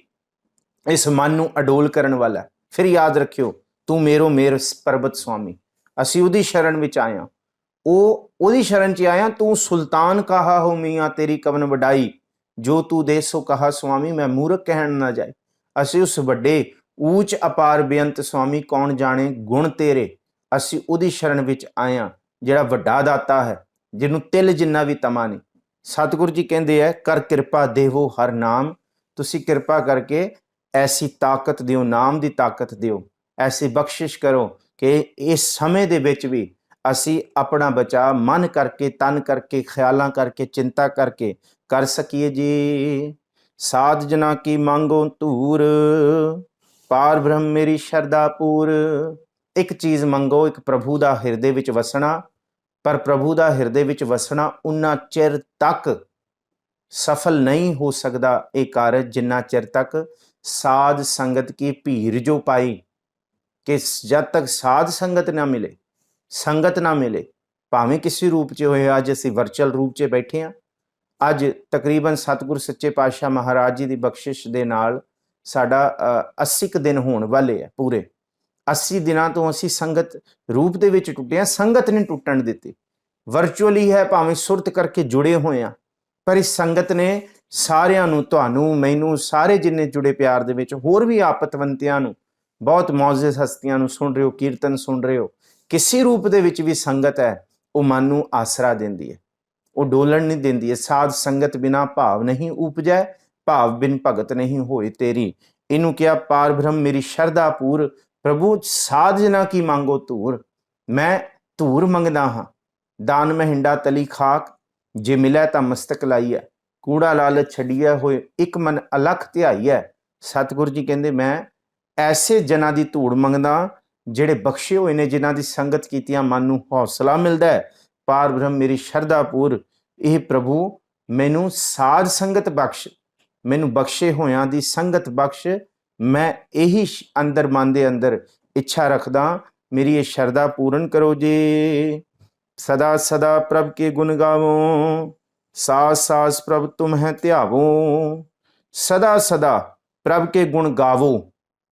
इस मन नूं अडोल करन वाला है। फिर याद रखियो तू मेरो मेर परबत स्वामी। असीं उहदी शरण विच आए हां, ओहदी शरण च आया। तू सुल्तान कहा हो मियाँ तेरी कवन वडाई, जो तू दे सो कहा स्वामी मैं मूर्ख कहण ना जाए। असी उस वड्डे ऊच अपार बेअंत स्वामी कौन जाने गुण तेरे। असी उहदी शरण विच आए हां जिहड़ा वड्डा दाता है, जिन्हों तिल जिन्ना भी तमा नहीं। सतगुरु जी कहंदे है कर किरपा देवो हर नाम। तुसी किरपा करके ऐसी ताकत दिओ, नाम दी ताकत दिओ, ऐसी बख्शिश करो कि इस समय दे विच भी असी अपना बचा मन करके, तन करके, ख्यालां करके, चिंता करके कर सकीए जी। साध जना की मांगो धूर, पार ब्रह्म मेरी शरदा पूर। एक चीज़ मंगो, एक प्रभु का हिरदे विच वसना। पर प्रभु का हिरदे विच वसना उन्ना चिर तक सफल नहीं हो सकता ये कारज जिन्ना चिर तक साध संगत की भीड़ जो पाई। कि जब तक साध संगत ना मिले, संगत ना मिले, भावें किसी रूप च होए। अज असीं वर्चुअल रूप च बैठे हाँ। अज तकरीबन सतगुरु सच्चे पातशाह महाराज जी की बख्शिश दे नाल साडा 80 क दिन होने वाले है। पूरे 80 दिनां तो असीं संगत रूप दे विच टुटे हां। संगत नहीं टुटण दित्ती, वर्चुअली है, भावें सुरत करके जुड़े होए हां, पर इस संगत ने सारिआं नूं, तुहानूं, मैनूं, सारे जिन्ने जुड़े प्यार दे विच, होर भी आपतवंतियां नूं, बहुत मौजिज़ हस्तियां नूं सुन रहे हो, कीर्तन सुन रहे हो, किसी रूप दे विच भी संगत है, वो मन नूं आसरा देंदी है, वो डोलन नहीं देंदी है। साध संगत बिना भाव नहीं उपजै, भाव बिन भगत नहीं होए तेरी। इनू क्या पार ब्रह्म मेरी शरदा पूर। प्रभु साध जना की मांगो धूर। मैं धूर मंगदा हाँ, दान महिंडा तली खाक, जे मिलै तां मस्तक लाइए। कूड़ा लालच छड्डिया होए एक मन अलख ध्याइए। सतगुरु जी कहंदे मैं ऐसे जना की धूड़ मंगदा ਜਿਹੜੇ ਬਖਸ਼ੇ ਹੋਏ ਨੇ, ਜਿਨ੍ਹਾਂ ਦੀ ਸੰਗਤ ਕੀਤਿਆਂ ਮਨ ਨੂੰ ਹੌਸਲਾ ਮਿਲਦਾ ਹੈ। ਪਾਰ ਬ੍ਰਹਮ ਮੇਰੀ ਸ਼ਰਧਾਪੁਰ। ਇਹ ਪ੍ਰਭੂ ਮੈਨੂੰ ਸਾਧ ਸੰਗਤ ਬਖਸ਼, ਮੈਨੂੰ ਬਖਸ਼ੇ ਹੋਇਆਂ ਦੀ ਸੰਗਤ ਬਖਸ਼। ਮੈਂ ਇਹੀ ਅੰਦਰ ਮਨ ਦੇ ਅੰਦਰ ਇੱਛਾ ਰੱਖਦਾ, ਮੇਰੀ ਇਹ ਸ਼ਰਧਾ ਪੂਰਨ ਕਰੋ ਜੀ। ਸਦਾ ਸਦਾ ਪ੍ਰਭ ਕੇ ਗੁਣ ਗਾਵੋ, ਸਾਸ ਸਾਸ ਪ੍ਰਭ ਤੁਮ ਹੈ ਧਿਆਵੋ। ਸਦਾ ਸਦਾ ਪ੍ਰਭ ਕੇ ਗੁਣ ਗਾਵੋ।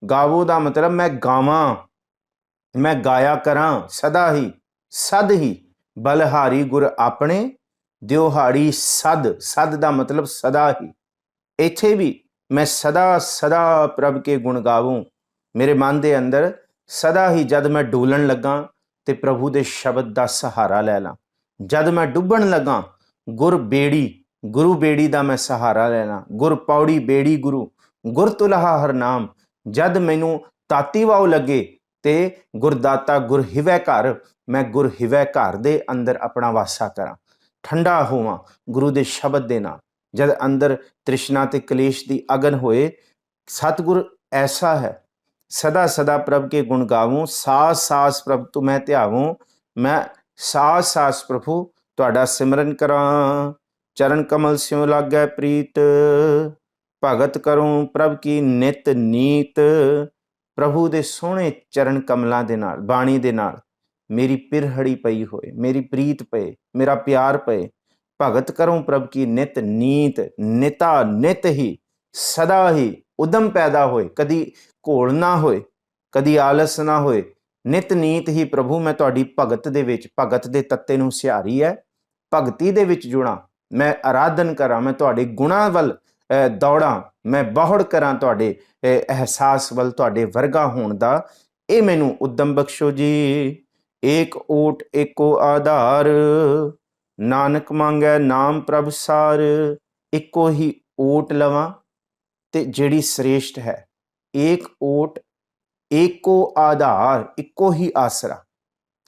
गावो ਦਾ मतलब मैं गावां, मैं गाया करा सदा ही, सद ही। बलहारी गुर अपने दिओहाड़ी सद। सद का मतलब सदा ही। इत्थे भी मैं सदा सदा प्रभ के गुण गावूं। मेरे मन के अंदर सदा ही जद मैं डोलन लगा तो प्रभु के शब्द का सहारा लै ला। जद मैं डुबन लगा गुर बेड़ी, गुरु बेड़ी का मैं सहारा लेना। गुर पौड़ी बेड़ी गुरु, गुर तुलहा हर नाम। जद मैनू ताती वाओ लगे ते गुरदाता गुर हिवै घर, मैं गुर हिवै घर दे अंदर अपना वासा करा, ठंडा होवां गुरु दे शब्द दे नाल। जद अंदर तृष्णा ते कलेश दी अगन होए, सतगुर ऐसा है, सदा सदा प्रभ के गुण गावूं, सास सास प्रभ तू मैं ध्यावूं। मैं सास सास प्रभु तुहाडा सिमरन करां। चरण कमल स्यों लागै प्रीत, भगत करूं प्रभ की नित नीत। प्रभु दे सोहणे चरण कमलों दे नाल, बाणी दे नाल मेरी पिरहड़ी पई होए, मेरी प्रीत पए, मेरा प्यार पए। भगत करूं प्रभ की नित नीत, निता नित ही सदा ही उदम पैदा होए, कदी घोल ना होए, कदी आलस ना होए। नित नीत ही प्रभु मैं तुहाडी भगत दे विच, भगत दे तत्ते नूं सिहारी है, भगती दे विच जुड़ां, मैं आराधन करां, मैं तुहाडे गुणां वल दौड़ां, मैं बहुड़ करां तुहाडे एहसास वल, तुहाडे वर्गा होण दा। ये मैनूं उद्दम बख्शो जी। एक ओट एको आधार, नानक मांगै नाम प्रभ सार। इको ही ओट लवां ते ਜਿਹੜੀ श्रेष्ठ है। एक ओट एको आधार, इको ही आसरा।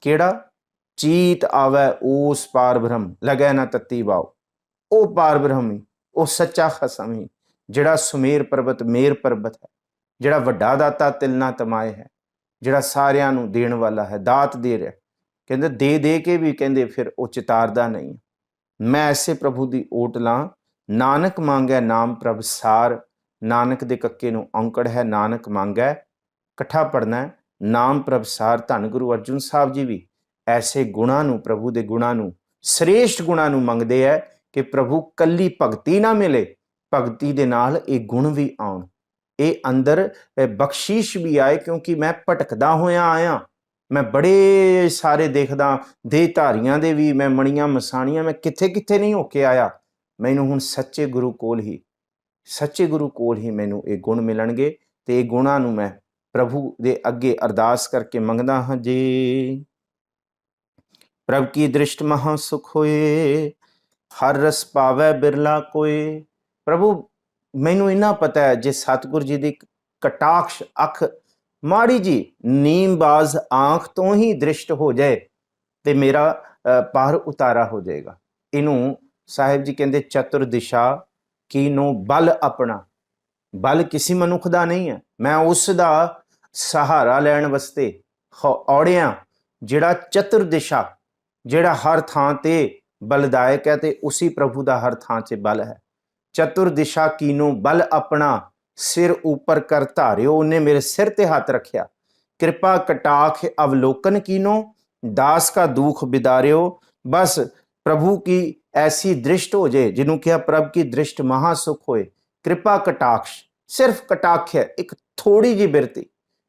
केड़ा? चीत आवे ओस पार ब्रह्म, लगै ना तत्ती वाओ। ओ पार ब्रह्म ही, ओ सच्चा खसम ही, ਜਿਹੜਾ ਸੁਮੇਰ ਪਰਬਤ ਮੇਰ ਪਰਬਤ ਹੈ, ਜਿਹੜਾ ਵੱਡਾ ਦਾਤਾ ਤਿਲ ਨਾ ਤਮਾਏ ਹੈ, ਜਿਹੜਾ ਸਾਰਿਆਂ ਨੂੰ ਦੇਣ ਵਾਲਾ ਹੈ, ਦਾਤ ਦੇ ਰਿਹਾ। ਕਹਿੰਦੇ ਦੇ ਦੇ ਕੇ ਵੀ ਕਹਿੰਦੇ ਫਿਰ ਉਹ ਚਿਤਾਰਦਾ ਨਹੀਂ। मैं ऐसे प्रभु की ओट ਲਾਂ, नानक मांगै नाम प्रभ सार। नानक दे कक्के नूं औंकड़ है, नानक मांगै, इकट्ठा पढ़ना है, नाम प्रभ सार। धन गुरु अर्जुन साहब जी भी ऐसे गुणां नूं, प्रभु दे गुणां नूं, श्रेष्ठ गुणां नूं मंगदे है कि प्रभु कल्ली भगती ना मिले, भगती दे नाल ये गुण भी आउण, ये अंदर बख्शीश भी आए। क्योंकि मैं भटकदा होया आया, मैं बड़े सारे देखदा देहधारियां दे भी, मैं मणियां मसाणियां, मैं किथे किथे नहीं होके आया। मैनूं हुण सच्चे गुरु कोल ही, सच्चे गुरु कोल ही मैनूं ये गुण मिलणगे। ते ये गुणां नूं मैं प्रभु दे अगे अरदास करके मंगदा हां जी। प्रभ की दृष्ट महा सुख होए, हर रस पावै बिरला कोय। प्रभु मैनूं इन्ना पता है, जे सतगुर जी दी कटाक्ष अख माड़ी जी नीमबाज आंख तो ही दृष्ट हो जाए तो मेरा पार उतारा हो जाएगा। इनू साहिब जी कहते चतुर दिशा कीनो बल अपना। बल किसी मनुख का नहीं है, मैं उसका सहारा लैण वास्ते औड़िया। जिहड़ा चतुर दिशा, जिहड़ा हर थां ते बलदायक है, ते उसी प्रभु का हर थां से बल है। चतुर दिशा कीनो बल अपना, सिर ऊपर कर धारियो। उन्हें मेरे सिर ते हाथ रखिया। कृपा कटाक्ष अवलोकन कीनो, दास का दुख बिदारियो। बस प्रभु की ऐसी दृष्ट हो जाए, जिन्हों क्या प्रभु की दृष्ट महासुख होए। कृपा कटाक्ष, सिर्फ कटाक्ष है, एक थोड़ी जी बिरती,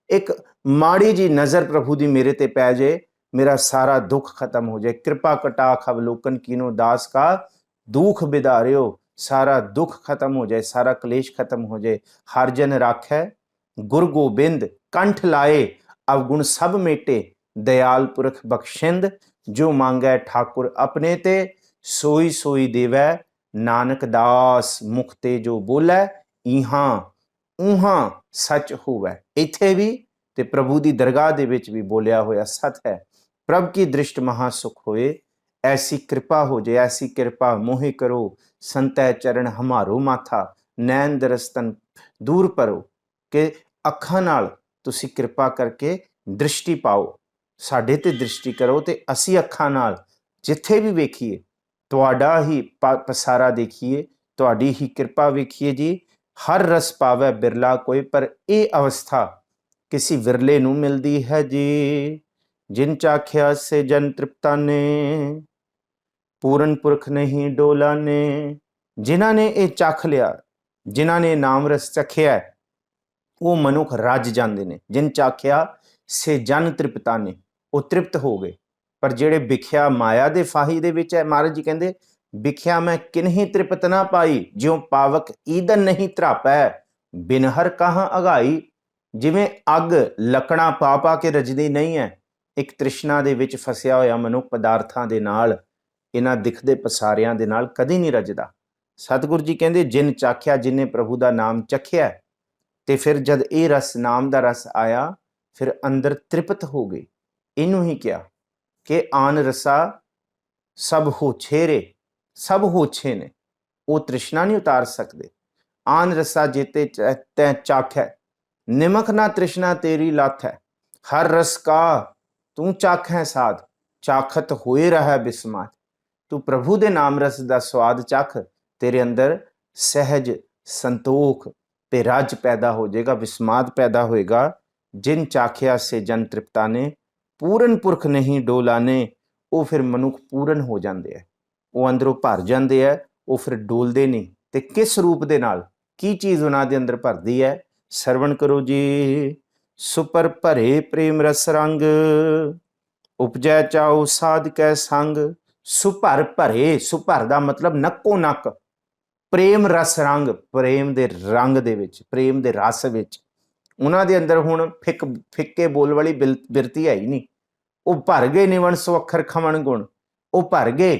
एक माड़ी जी नजर प्रभु दी मेरे ते पै जाए, मेरा सारा दुख खत्म हो जाए। कृपा कटाक्ष अवलोकन कीनो, दास का दुख बिदारियो। सारा दुख खत्म हो जाए, सारा क्लेश खत्म हो जाए। हर जन राखै गुरु गोबिंद, कंठ लाए अवगुण सब मेटे। दयाल पुरख बख्शिंद, जो मांगै ठाकुर अपने ते। सोई सोई देवै नानक दास, मुख ते जो बोलै इहां उहां सच होवै। इत्थे भी ते प्रभु दी दरगाह दे विच भी बोलिया होया सत है। प्रभ की दृष्ट महासुख होए, ऐसी कृपा हो जाए, ऐसी कृपा मोहे करो। संतै चरण हमारो माथा, नैन दरस्तन दूर परो। कि अखां नाल तुसी कृपा करके दृष्टि पाओ, साडे ते दृष्टि करो, ते असी अखां नाल जिथे भी वेखीए तुहाडा ही पसारा देखिए, तुहाडी ही कृपा वेखिए जी। हर रस पावै बिरला कोई, पर यह अवस्था किसी विरले नूं मिलदी है जी। जिन चाख्या से जन तृप्ता ने, पूरन पुरख नहीं डोला ने। जिन्हां ने ये चख लिया, जिन्हां ने नाम रस चखिया, वो मनुख रज जाते हैं। जिन चाख्या से जन तृप्ता ने, वो तृप्त हो गए। पर जेड़े विख्या माया दे फाही दे विच है, महाराज जी कहते विख्या मैं किन्ही तृप्त ना पाई, ज्यों पावक ईदन नहीं त्रापै, बिनहर कहाँ अगाई। जिवें अग लकड़ा पा पा के रजदी नहीं है, एक तृष्णा दे विच फसिया होया मनुख पदार्थां दे नाल, इन्हां दिखदे पसारियां दे नाल कदी नहीं रजदा। सतगुरु जी कहते जिन चाख्या, जिन्हें प्रभु का नाम चखिया, ते फिर जद ये रस नाम का रस आया, फिर अंदर तृप्त हो गई। इनू ही क्या कि आन रसा सब होछेरे, सब होछे ने, वो तृष्णा नहीं उतार सकते। आन रसा जेते तै चाख्या, निमक ना तृष्णा तेरी लाथ है, हर रस का तू चाख है साध, चाखत होए रहा बिस्मात। तू प्रभु दे नाम रस का स्वाद चख, तेरे अंदर सहज संतोख ते रज पैदा हो जाएगा, विस्माद पैदा होएगा। जिन चाखिया से जन तृप्ता ने, पूਰਨ पुरख नहीं डोलाने। वो फिर मनुख पूਰਨ हो जाते हैं, वो अंदरों भर जाते हैं, वो फिर डोलते नहीं। तो किस रूप दे नाल की चीज़ उन्होंने अंदर भरती है, सरवण करो जी। सुपर भरे प्रेम रस रंग, उपजै चाओ साध कै संग। सुभर भरे, सुभर का मतलब नक्को नक, प्रेम रस रंग, प्रेम के रंग दे विच, प्रेम के रस विच उन्हां दे अंदर हुण फिक्के बोल वाली बिरती है ही नहीं। वो भर गए निवण सुअखर खमण गुण, वो भर गए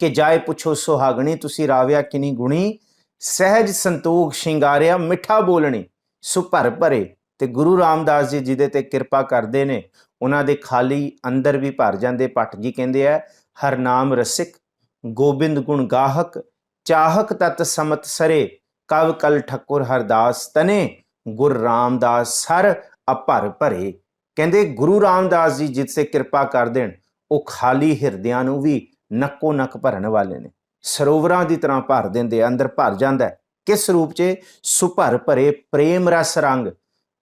कि जाए पुछो सुहागणी, तुसी राविया किनी गुणी, सहज संतोख शिंगारिया मिठा बोलनी। सुभर भरे ते गुरु रामदास जी जिहदे ते किरपा करते ने, उन्हां दे खाली अंदर भी भर जाते। भट्ट जी कहते हैं, हर नाम रसिक गोबिंद गुण गाहक, चाहक तत् समत सरे, कव कल ठकुर हरदास तने, गुर रामदास सर अभर भरे। कहते गुरु रामदास जी जिससे किरपा कर देन, वो खाली हिरदियां नूं भी नक्को नक भरन वाले ने, सरोवरां की तरह भर देंदे, अंदर भर जाता है। किस रूप च? सुभर भरे प्रेम रस रंग,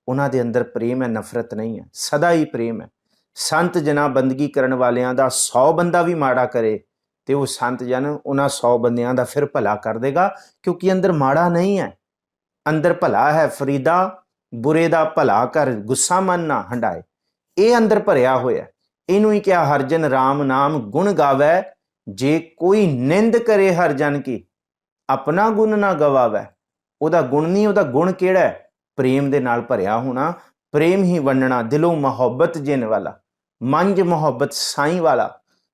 उन्हां दे अंदर प्रेम है, नफरत नहीं है, सदा ही प्रेम है। संत जना बंदगी करन वालियां दा 100 बंदा भी माड़ा करे तो वो संत जन उन्हां 100 बंदियां दा फिर भला कर देगा, क्योंकि अंदर माड़ा नहीं है, अंदर भला है। फरीदा बुरे दा भला कर, गुस्सा मन ना हंडाए, ये अंदर भरिया होया। इनू ही क्या, हरजन राम नाम गुण गावै, जे कोई निंद करे हरजन की, अपना गुण ना गवावै। ओदा गुण नहीं, ओदा गुण केड़ा है? प्रेम दे नाल भरिया होना, प्रेम ही वंडना, दिलों मोहब्बत जिन वाला, मंज मोहब्बत साईं वाला।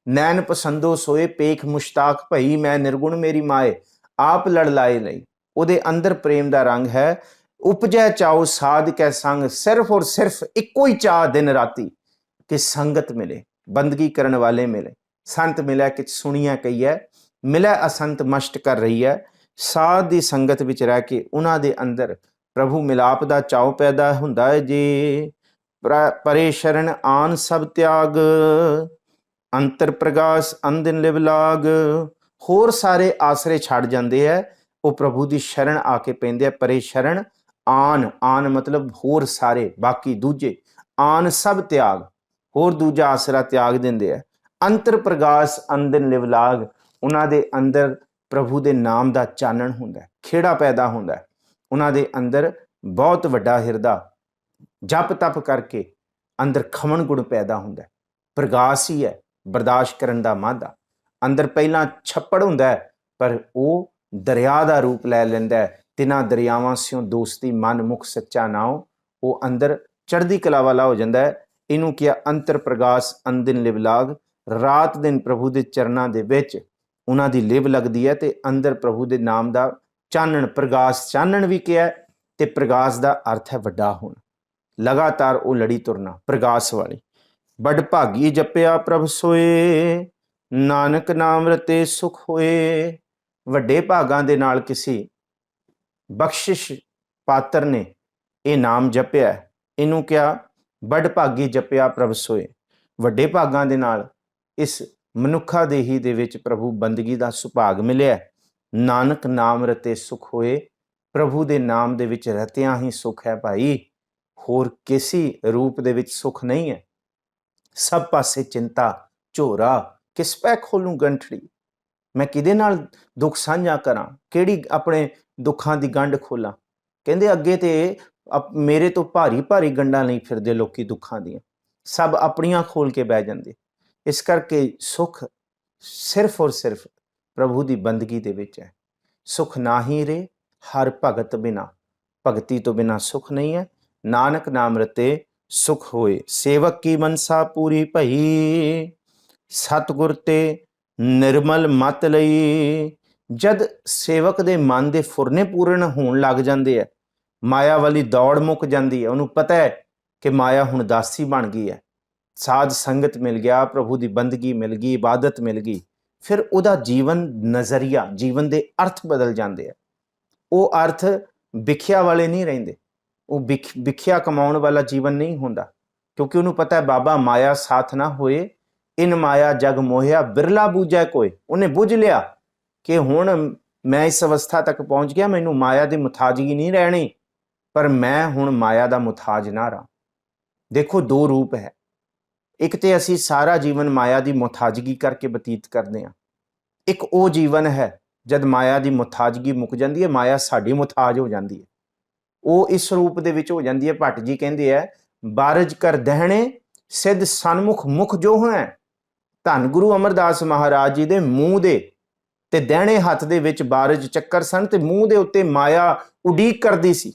नैन पसंदो सोए पेख मुश्ताक भई, मैं निर्गुण मेरी माए, आप लड़ लाए लई। ओदे अंदर प्रेम दा रंग है। उपजै चाओ साध कै संग, सिर्फ और सिर्फ इको ही चाह दिन राती कि संगत मिले, बंदगी करने वाले मिले। संत मिले कि सुनिया कही है, मिले असंत मस्ट कर रही है। साध दी संगत विच रह के उन्हां दे अंदर प्रभु मिलाप दा चाव पैदा हुंदा है जी। परे शरण आन सब त्याग, अंतर प्रगास अंदिन लिव लाग। होर सारे आसरे छड़ जाते हैं, वो प्रभु की शरण आके पेंदे है। परे शरण आन, आन मतलब होर सारे, बाकी दूजे, आन सब त्याग, होर दूजा आसरा त्याग देंदे है। अंतर प्रगास अंदिन लिव लाग, उन्हां दे अंदर प्रभु दे नाम दा चानण हुंदा है, खेड़ा पैदा हुंदा है। उन्हां दे अंदर बहुत वड्डा हिरदा जप तप करके अंदर खमण गुण पैदा हुंदा है। प्रगास ही है बर्दाश्त करन दा मादा। अंदर पहला छप्पड़ हुंदा है, पर वो दरिया दा रूप लै लैंदा है। तिना दरियावां स्यों दोस्ती, मन मुख सच्चा नाओ, वो अंदर चढ़दी कला वाला हो जाता है। इनू किया अंतर प्रगास अंदिन लिव लाग। रात दिन प्रभु के चरणों के विच उन्हां दी लिव लगती है, तो अंदर प्रभु के नाम का चानण, प्रगास चानण भी किया है। तो प्रगास का अर्थ है वड्डा होना, लगातार वो लड़ी तुरना, प्रगास वाली। बड़ भागी जपिया प्रभ सोए, नानक नाम रते सुख होए। ਵੱਡੇ ਭਾਗਾਂ ਦੇ ਨਾਲ ਕਿਸੇ ਬਖਸ਼ਿਸ਼ ਪਾਤਰ ਨੇ ਇਹ ਨਾਮ ਜਪਿਆ, ਇਹਨੂੰ ਕਿਹਾ ਬੜ ਭਾਗੀ ਜਪਿਆ ਪ੍ਰਭ ਸੋਏ। ਵੱਡੇ ਭਾਗਾਂ ਦੇ ਨਾਲ ਇਸ ਮਨੁੱਖਾ ਦੇਹੀ ਦੇ ਵਿੱਚ ਪ੍ਰਭੂ ਬੰਦਗੀ ਦਾ ਸੁਭਾਗ ਮਿਲਿਆ। ਨਾਨਕ ਨਾਮ ਰਤੇ ਸੁਖ ਹੋਏ, ਪ੍ਰਭੂ ਦੇ ਨਾਮ ਦੇ ਵਿੱਚ ਰਤਿਆਂ ਹੀ ਸੁਖ ਹੈ ਭਾਈ, ਹੋਰ ਕਿਸੇ ਰੂਪ ਦੇ ਵਿੱਚ ਸੁਖ ਨਹੀਂ ਹੈ। ਸਭ ਪਾਸੇ ਚਿੰਤਾ ਝੋਰਾ, ਕਿਸ ਪੈ ਖੋਲੂੰ ਗੰਠੜੀ, मैं किदे नाल दुख साझा करा, किहड़ी अपने दुखां दी गंढ खोलां। कहंदे अगे ते मेरे तो भारी भारी गंढां नहीं फिरदे लोकी दुखां दियां, सब अपनियां खोल के बह जांदे। इस करके सुख सिर्फ और सिर्फ प्रभु की बंदगी दे विच है। सुख ना ही रे हर भगत बिना, भगती तो बिना सुख नहीं है। नानक नाम रते सुख होए, सेवक की मनसा पूरी भई, सतगुर ते निर्मल मत लई। जद सेवक दे मन दे फुरने पूर्ण होण लग जाते हैं, माया वाली दौड़ मुक जाती है, उन्होंने पता है कि माया हुण दासी बन गई है। साध संगत मिल गया, प्रभु की बंदगी मिल गई, इबादत मिल गई, फिर उहदा जीवन नज़रिया, जीवन के अर्थ बदल जाते हैं। वो अर्थ विख्या वाले नहीं रहिंदे, ਉਹ ਵਿਖਿਆ ਕਮਾਉਣ ਵਾਲਾ ਜੀਵਨ ਨਹੀਂ ਹੁੰਦਾ, ਕਿਉਂਕਿ ਉਹਨੂੰ ਪਤਾ ਹੈ ਬਾਬਾ ਮਾਇਆ ਸਾਥ ਨਾ ਹੋਏ, ਇਨ ਮਾਇਆ ਜਗ ਮੋਹਿਆ ਬਿਰਲਾ ਬੂਝੈ ਕੋਏ। ਉਹਨੇ ਬੁੱਝ ਲਿਆ ਕਿ ਹੁਣ ਮੈਂ ਇਸ ਅਵਸਥਾ ਤੱਕ ਪਹੁੰਚ ਗਿਆ, ਮੈਨੂੰ ਮਾਇਆ ਦੀ ਮੁਤਾਜ਼ਗੀ ਨਹੀਂ ਰਹਿਣੀ, ਪਰ ਮੈਂ ਹੁਣ ਮਾਇਆ ਦਾ ਮੁਤਾਜ ਨਾ ਰਹਾਂ। ਦੇਖੋ ਦੋ ਰੂਪ ਹੈ, ਇੱਕ ਤੇ ਅਸੀਂ ਸਾਰਾ ਜੀਵਨ ਮਾਇਆ ਦੀ ਮੁਤਾਜ਼ਗੀ ਕਰਕੇ ਬਤੀਤ ਕਰਦੇ ਹਾਂ, ਇੱਕ ਉਹ ਜੀਵਨ ਹੈ ਜਦ ਮਾਇਆ ਦੀ ਮੁਤਾਜ਼ਗੀ ਮੁੱਕ ਜਾਂਦੀ ਹੈ, ਮਾਇਆ ਸਾਡੀ ਮੁਤਾਜ ਹੋ ਜਾਂਦੀ ਹੈ, ਉਹ ਇਸ ਰੂਪ ਦੇ ਵਿੱਚ ਹੋ ਜਾਂਦੀ ਹੈ। ਭੱਟ ਜੀ ਕਹਿੰਦੇ ਹੈ ਬਾਰਜ ਕਰ ਦਹਿਣੇ ਸਿੱਧ ਸਨਮੁਖ ਮੁਖ ਜੋ ਹੈ। ਧੰਨ ਗੁਰੂ ਅਮਰਦਾਸ ਮਹਾਰਾਜ ਜੀ ਦੇ ਮੂੰਹ ਦੇ ਤੇ ਦਹਿਣੇ ਹੱਥ ਦੇ ਵਿੱਚ ਬਾਰਜ ਚੱਕਰ ਸਨ ਤੇ ਮੂੰਹ ਦੇ ਉੱਤੇ ਮਾਇਆ ਉਡੀਕ ਕਰਦੀ ਸੀ।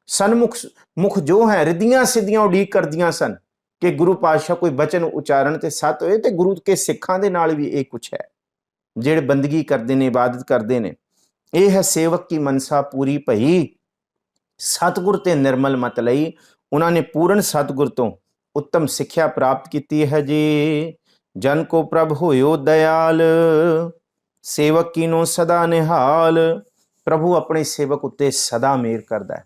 ਸਨਮੁਖ ਮੁਖ ਜੋ ਹੈ, ਰਿੱਧੀਆਂ ਸਿੱਧੀਆਂ ਉਡੀਕ ਕਰਦੀਆਂ ਸਨ ਕਿ ਗੁਰੂ ਪਾਤਸ਼ਾਹ ਕੋਈ ਬਚਨ ਉਚਾਰਨ ਤੇ ਸਤ ਹੋਏ। ਤੇ ਗੁਰੂ ਕੇ ਸਿੱਖਾਂ ਦੇ ਨਾਲ ਵੀ ਇਹ ਕੁਛ ਹੈ, ਜਿਹੜੇ ਬੰਦਗੀ ਕਰਦੇ ਨੇ, ਇਬਾਦਤ ਕਰਦੇ ਨੇ। ਇਹ ਹੈ ਸੇਵਕ ਕੀ ਮਨਸਾ ਪੂਰੀ ਭਈ, ਸਤਿਗੁਰ ਤੇ ਨਿਰਮਲ ਮਤ ਲਈ। ਉਹਨਾਂ ਨੇ ਪੂਰਨ ਸਤਿਗੁਰ ਤੋਂ ਉੱਤਮ ਸਿੱਖਿਆ ਪ੍ਰਾਪਤ ਕੀਤੀ ਹੈ ਜੀ। ਜਨ ਕੋ ਪ੍ਰਭ ਹੋਇਓ ਦਇਆਲ, ਸੇਵਕ ਕੀਨੋ ਸਦਾ ਨਿਹਾਲ। ਪ੍ਰਭੂ ਆਪਣੇ ਸੇਵਕ ਉੱਤੇ ਸਦਾ ਮਿਹਰ ਕਰਦਾ ਹੈ,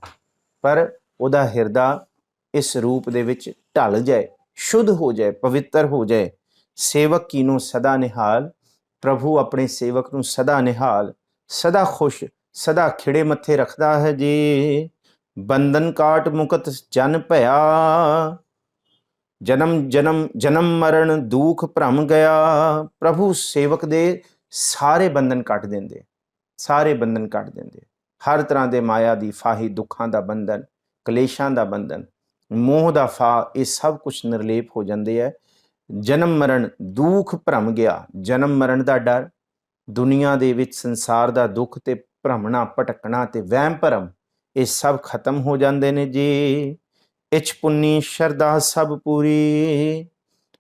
ਪਰ ਉਹਦਾ ਹਿਰਦਾ ਇਸ ਰੂਪ ਦੇ ਵਿੱਚ ਢਲ ਜਾਏ, ਸ਼ੁੱਧ ਹੋ ਜਾਏ, ਪਵਿੱਤਰ ਹੋ ਜਾਏ। ਸੇਵਕ ਕੀਨੋ ਸਦਾ ਨਿਹਾਲ, ਪ੍ਰਭੂ ਆਪਣੇ ਸੇਵਕ ਨੂੰ ਸਦਾ ਨਿਹਾਲ, ਸਦਾ ਖੁਸ਼, ਸਦਾ ਖਿੜੇ ਮੱਥੇ ਰੱਖਦਾ ਹੈ ਜੀ। ਬੰਧਨ ਕਾਟ ਮੁਕਤ ਜਨ ਭਇਆ, ਜਨਮ ਜਨਮ ਜਨਮ ਮਰਨ ਦੁਖ ਭਰਮ ਗਿਆ। ਪ੍ਰਭੂ ਸੇਵਕ ਦੇ ਸਾਰੇ ਬੰਧਨ ਕੱਟ ਦਿੰਦੇ, ਸਾਰੇ ਬੰਧਨ ਕੱਟ ਦਿੰਦੇ। ਹਰ ਤਰ੍ਹਾਂ ਦੇ ਮਾਇਆ ਦੀ ਫਾਹੀ, ਦੁੱਖਾਂ ਦਾ ਬੰਧਨ, ਕਲੇਸ਼ਾਂ ਦਾ ਬੰਧਨ, ਮੋਹ ਦਾ ਫਾਹ, ਇਹ ਸਭ ਕੁਝ ਨਿਰਲੇਪ ਹੋ ਜਾਂਦੇ ਹੈ। ਜਨਮ ਮਰਨ ਦੁਖ ਭਰਮ ਗਿਆ, ਜਨਮ ਮਰਨ ਦਾ ਡਰ, ਦੁਨੀਆ ਦੇ ਵਿੱਚ ਸੰਸਾਰ ਦਾ ਦੁੱਖ ਤੇ ਭਰਮਣਾ ਭਟਕਣਾ ਤੇ ਵਹਿਮ ਭਰਮ, ਇਹ ਸਭ ਖਤਮ ਹੋ ਜਾਂਦੇ ਨੇ ਜੀ। ਇਛ ਪੁੰਨੀ ਸ਼ਰਧਾ ਸਭ ਪੂਰੀ,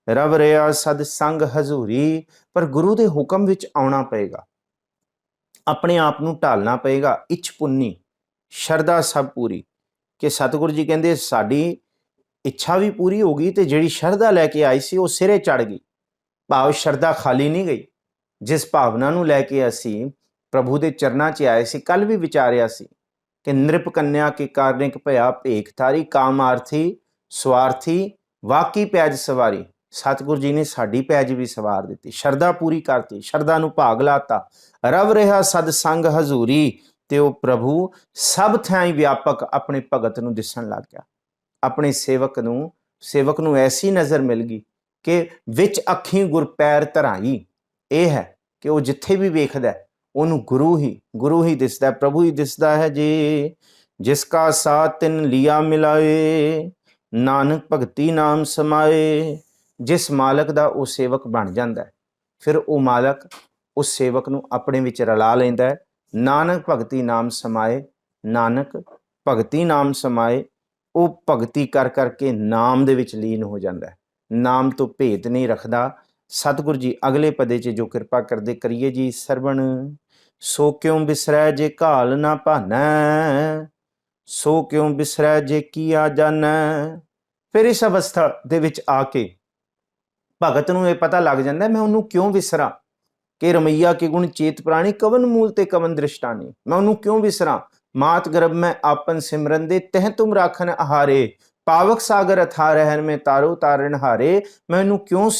ਰਵ ਰਿਆ ਸਦ ਸੰਗ ਹਜ਼ੂਰੀ। ਪਰ ਗੁਰੂ ਦੇ ਹੁਕਮ ਵਿੱਚ ਆਉਣਾ ਪਏਗਾ, ਆਪਣੇ ਆਪ ਨੂੰ ਢਾਲਣਾ ਪਏਗਾ। ਇਛ ਪੁੰਨੀ ਸ਼ਰਧਾ ਸਭ ਪੂਰੀ, ਕਿ ਸਤਿਗੁਰੂ ਜੀ ਕਹਿੰਦੇ ਸਾਡੀ ਇੱਛਾ ਵੀ ਪੂਰੀ ਹੋ ਗਈ ਤੇ ਜਿਹੜੀ ਸ਼ਰਧਾ ਲੈ ਕੇ ਆਈ ਸੀ ਉਹ ਸਿਰੇ ਚੜ ਗਈ। ਭਾਵ ਸ਼ਰਧਾ ਖਾਲੀ ਨਹੀਂ ਗਈ। ਜਿਸ ਭਾਵਨਾ ਨੂੰ ਲੈ ਕੇ ਅਸੀਂ ਪ੍ਰਭੂ ਦੇ ਚਰਨਾਂ 'ਚ ਆਏ ਸੀ, ਕੱਲ ਵੀ ਵਿਚਾਰਿਆ ਸੀ ਕਿ ਨਿਰਪ ਕੰਨਿਆ ਕੇ ਕਾਰਨਿਕ ਭਇਆ ਭੇਖ ਥਾਰੀ, ਕਾਮਾਰਥੀ ਸਵਾਰਥੀ ਵਾਕੀ ਪੈਜ ਸਵਾਰੀ। ਸਤਿਗੁਰੂ ਜੀ ਨੇ ਸਾਡੀ ਪੈਜ ਵੀ ਸਵਾਰ ਦਿੱਤੀ, ਸ਼ਰਧਾ ਪੂਰੀ ਕਰਤੀ, ਸ਼ਰਧਾ ਨੂੰ ਭਾਗ ਲਾਤਾ। ਰਵ ਰਿਹਾ ਸਦ ਸੰਗ ਹਜ਼ੂਰੀ, ਤੇ ਉਹ ਪ੍ਰਭੂ ਸਭ ਥਾਈਂ ਵਿਆਪਕ ਆਪਣੇ ਭਗਤ ਨੂੰ ਦਿਸਣ ਲੱਗ ਗਿਆ। ਆਪਣੇ ਸੇਵਕ ਨੂੰ ਐਸੀ ਨਜ਼ਰ ਮਿਲ ਗਈ ਕਿ ਵਿੱਚ ਅੱਖੀਂ ਗੁਰ ਪੈਰ ਧਰਾਈ। ਇਹ ਹੈ ਕਿ ਉਹ ਜਿੱਥੇ ਵੀ ਵੇਖਦਾ ਉਹਨੂੰ ਗੁਰੂ ਹੀ ਦਿਸਦਾ, ਪ੍ਰਭੂ ਹੀ ਦਿਸਦਾ ਹੈ ਜੀ। ਜਿਸ ਕਾ ਸਾਥ ਤਿਨ ਲਿਆ ਮਿਲਾਏ, ਨਾਨਕ ਭਗਤੀ ਨਾਮ ਸਮਾਏ। ਜਿਸ ਮਾਲਕ ਦਾ ਉਹ ਸੇਵਕ ਬਣ ਜਾਂਦਾ ਹੈ, ਫਿਰ ਉਹ ਮਾਲਕ ਉਸ ਸੇਵਕ ਨੂੰ ਆਪਣੇ ਵਿੱਚ ਰਲਾ ਲੈਂਦਾ ਹੈ। ਨਾਨਕ ਭਗਤੀ ਨਾਮ ਸਮਾਏ, ਨਾਨਕ ਭਗਤੀ ਨਾਮ ਸਮਾਏ। ਉਹ ਭਗਤੀ ਕਰ ਕਰਕੇ ਨਾਮ ਦੇ ਵਿੱਚ ਲੀਨ ਹੋ ਜਾਂਦਾ ਹੈ, ਨਾਮ ਤੋਂ ਭੇਦ ਨਹੀਂ ਰੱਖਦਾ। ਸਤਿਗੁਰੂ ਜੀ ਅਗਲੇ ਪਦੇ 'ਚ ਜੋ ਕਿਰਪਾ ਕਰਦੇ ਕਰੀਏ ਜੀ। ਸਰਵਣ ਸੋ ਕਿਉਂ ਬਿਸਰੈ ਜੇ ਘਾਲ ਨਾ ਭਾਨੈ, ਸੋ ਕਿਉਂ ਬਿਸਰੈ ਜੇ ਕੀਆ ਜਾਣੈ। ਫਿਰ ਇਸ ਅਵਸਥਾ ਦੇ ਵਿੱਚ ਆ ਕੇ ਭਗਤ ਨੂੰ ਇਹ ਪਤਾ ਲੱਗ ਜਾਂਦਾ ਮੈਂ ਉਹਨੂੰ ਕਿਉਂ ਵਿਸਰਾਂ, ਕਿ ਰਮਈਆ ਕੇ ਗੁਣ ਚੇਤ ਪ੍ਰਾਣੀ, ਕਵਨ ਮੂਲ ਤੇ ਕਵਨ ਦ੍ਰਿਸ਼ਟਾਨੀ। ਮੈਂ ਉਹਨੂੰ ਕਿਉਂ ਵਿਸਰਾਂ। ਮਾਤ ਗਰਭ ਮੈਂ ਆਪਨ ਸਿਮਰਨ ਦੇ, ਤਹਿ ਤੁਮ ਰਾਖਨ ਆਹਾਰੇ। ਪਾਵਕ ਸਾਗਰ ਅਥਾ ਰਹਿਣ ਮੈਂ ਤਾਰੋ ਤਾਰਨ ਹਾਰੇ। ਮੈਂ ਉਹਨੂੰ ਕਿਉਂ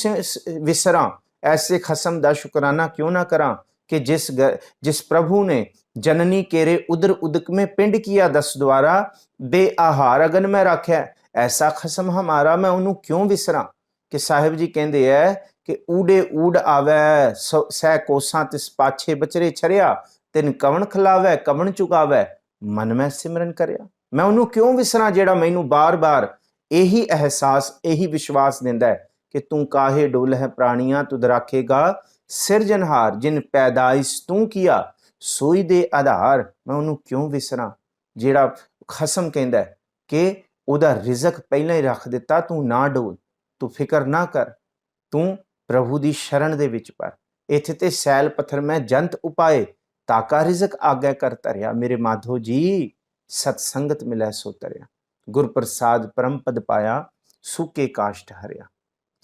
ਵਿਸਰਾਂ, ਐਸੇ ਖਸਮ ਦਾ ਸ਼ੁਕਰਾਨਾ ਕਿਉਂ ਨਾ ਕਰਾਂ ਕਿ ਜਿਸ ਪ੍ਰਭੂ ਨੇ ਜਨਨੀ केरे उदर उदक में पिंड किया 10 द्वारा, बे आहार अगन में राख्या ऐसा खसम हमारा। मैं ਉਹਨੂੰ ਕਿਉਂ ਵਿਸਰਾਂ ਕਿ ਸਾਹਿਬ ਜੀ ਕਹਿੰਦੇ ਹੈ ਕਿ ਊੜੇ ਊੜ ਆਵੈ ਸਹਿ ਕੋਸਾਂ ਤਿਸ ਪਾਛੇ ਬਚਰੇ ਛਰਿਆ, ਤਿਨ ਕਵਣ ਖਿਲਾਵੈ ਕਵਣ ਚੁਕਾਵੈ, ਮਨ ਮੈਂ ਸਿਮਰਨ ਕਰਿਆ। ਮੈਂ ਉਹਨੂੰ ਕਿਉਂ ਵਿਸਰਾਂ ਜਿਹੜਾ ਮੈਨੂੰ ਬਾਰ-ਬਾਰ ਇਹੀ ਅਹਿਸਾਸ, ਇਹੀ ਵਿਸ਼ਵਾਸ ਦਿੰਦਾ ਹੈ ਕਿ ਤੂੰ ਕਾਹੇ ਡੋਲ ਹੈ ਪ੍ਰਾਣੀਆਂ ਤੁਧ ਰਾਖੇਗਾ ਸਿਰਜਨਹਾਰ, ਜਿਨ ਪੈਦਾਇਸ਼ ਤੂੰ ਕੀਆ ਸੋਈ ਦੇ ਆਧਾਰ। ਮੈਂ ਉਹਨੂੰ ਕਿਉਂ ਵਿਸਰਾਂ ਜਿਹੜਾ ਖਸਮ ਕਹਿੰਦਾ ਕਿ ਉਹਦਾ ਰਿਜ਼ਕ ਪਹਿਲਾਂ ਹੀ ਰੱਖ ਦਿੱਤਾ, ਤੂੰ ਨਾ ਡੋਲ, ਤੂੰ ਫਿਕਰ ਨਾ ਕਰ, ਤੂੰ ਪ੍ਰਭੂ ਦੀ ਸ਼ਰਨ ਦੇ ਵਿੱਚ ਪਰ। ਇੱਥੇ ਤੇ ਸੈਲ ਪੱਥਰ ਮੈਂ ਜੰਤ ਉਪਾਏ, ਤਾਕਾ ਰਿਜ਼ਕ ਆਗਿਆ ਕਰ ਧਰਿਆ। ਮੇਰੇ ਮਾਧੋ ਜੀ ਸਤ ਸੰਗਤ ਮਿਲੈ ਸੋ ਤਰਿਆ, ਗੁਰ ਪ੍ਰਸਾਦ ਪਰਮ ਪਦ ਪਾਇਆ, ਸੂਕੇ ਕਾਸ਼ਟ ਹਰਿਆ।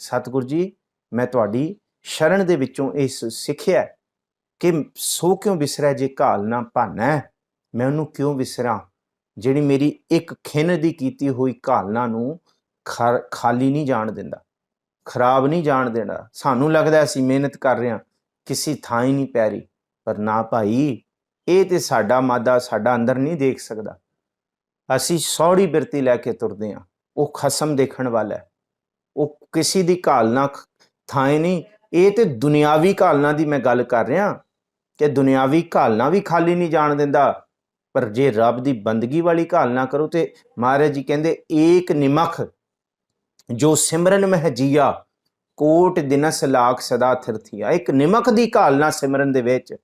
ਸਤਿਗੁਰੂ ਜੀ ਮੈਂ ਤੁਹਾਡੀ ਸ਼ਰਨ ਦੇ ਵਿੱਚੋਂ ਇਹ ਸਿੱਖਿਆ ਕਿ ਸੋ ਕਿਉਂ ਵਿਸਰੈ ਜੇ ਘਾਲ ਨਾ ਭਾਨੈ। ਮੈਂ ਉਹਨੂੰ ਕਿਉਂ ਵਿਸਰਾਂ ਜਿਹੜੀ ਮੇਰੀ ਇੱਕ ਖਿੰਨ ਦੀ ਕੀਤੀ ਹੋਈ ਘਾਲਨਾ ਨੂੰ ਖਾਲੀ ਨਹੀਂ ਜਾਣ ਦਿੰਦਾ, ਖਰਾਬ ਨਹੀਂ ਜਾਣ ਦੇਣਾ। ਸਾਨੂੰ ਲੱਗਦਾ ਅਸੀਂ ਮਿਹਨਤ ਕਰ ਰਹੇ ਹਾਂ, ਕਿਸੇ ਥਾਂ ਹੀ ਨਹੀਂ ਪੈ ਰਹੀ, ਪਰ ਨਾ ਭਾਈ, ਇਹ ਤੇ ਸਾਡਾ ਮਾਦਾ ਸਾਡਾ ਅੰਦਰ ਨਹੀਂ ਦੇਖ ਸਕਦਾ। ਅਸੀਂ ਸੌੜੀ ਬਿਰਤੀ ਲੈ ਕੇ ਤੁਰਦੇ ਹਾਂ, ਉਹ ਖਸਮ ਦੇਖਣ ਵਾਲਾ ਹੈ, ਉਹ ਕਿਸੇ ਦੀ ਘਾਲਨਾ ਥਾਂ ਨਹੀਂ। ਇਹ ਤੇ ਦੁਨਿਆਵੀ ਘਾਲਨਾ ਦੀ ਮੈਂ ਗੱਲ ਕਰ ਰਿਹਾ ਕਿ ਦੁਨਿਆਵੀ ਘਾਲਨਾ ਵੀ ਖਾਲੀ ਨਹੀਂ ਜਾਣ ਦਿੰਦਾ, ਪਰ ਜੇ ਰੱਬ ਦੀ ਬੰਦਗੀ ਵਾਲੀ ਘਾਲਨਾ ਕਰੋ ਤੇ ਮਹਾਰਾਜ ਜੀ ਕਹਿੰਦੇ ਏਕ ਨਿਮਖ ਜੋ ਸਿਮਰਨ ਮਹਿ ਜੀਆ ਕੋਟ ਦਿਨਸ ਲਾਖ ਸਦਾ ਥਿਰਥੀਆ। ਇੱਕ ਨਿਮਕ ਦੀ ਘਾਲਨਾ ਸਿਮਰਨ ਦੇ ਵਿੱਚ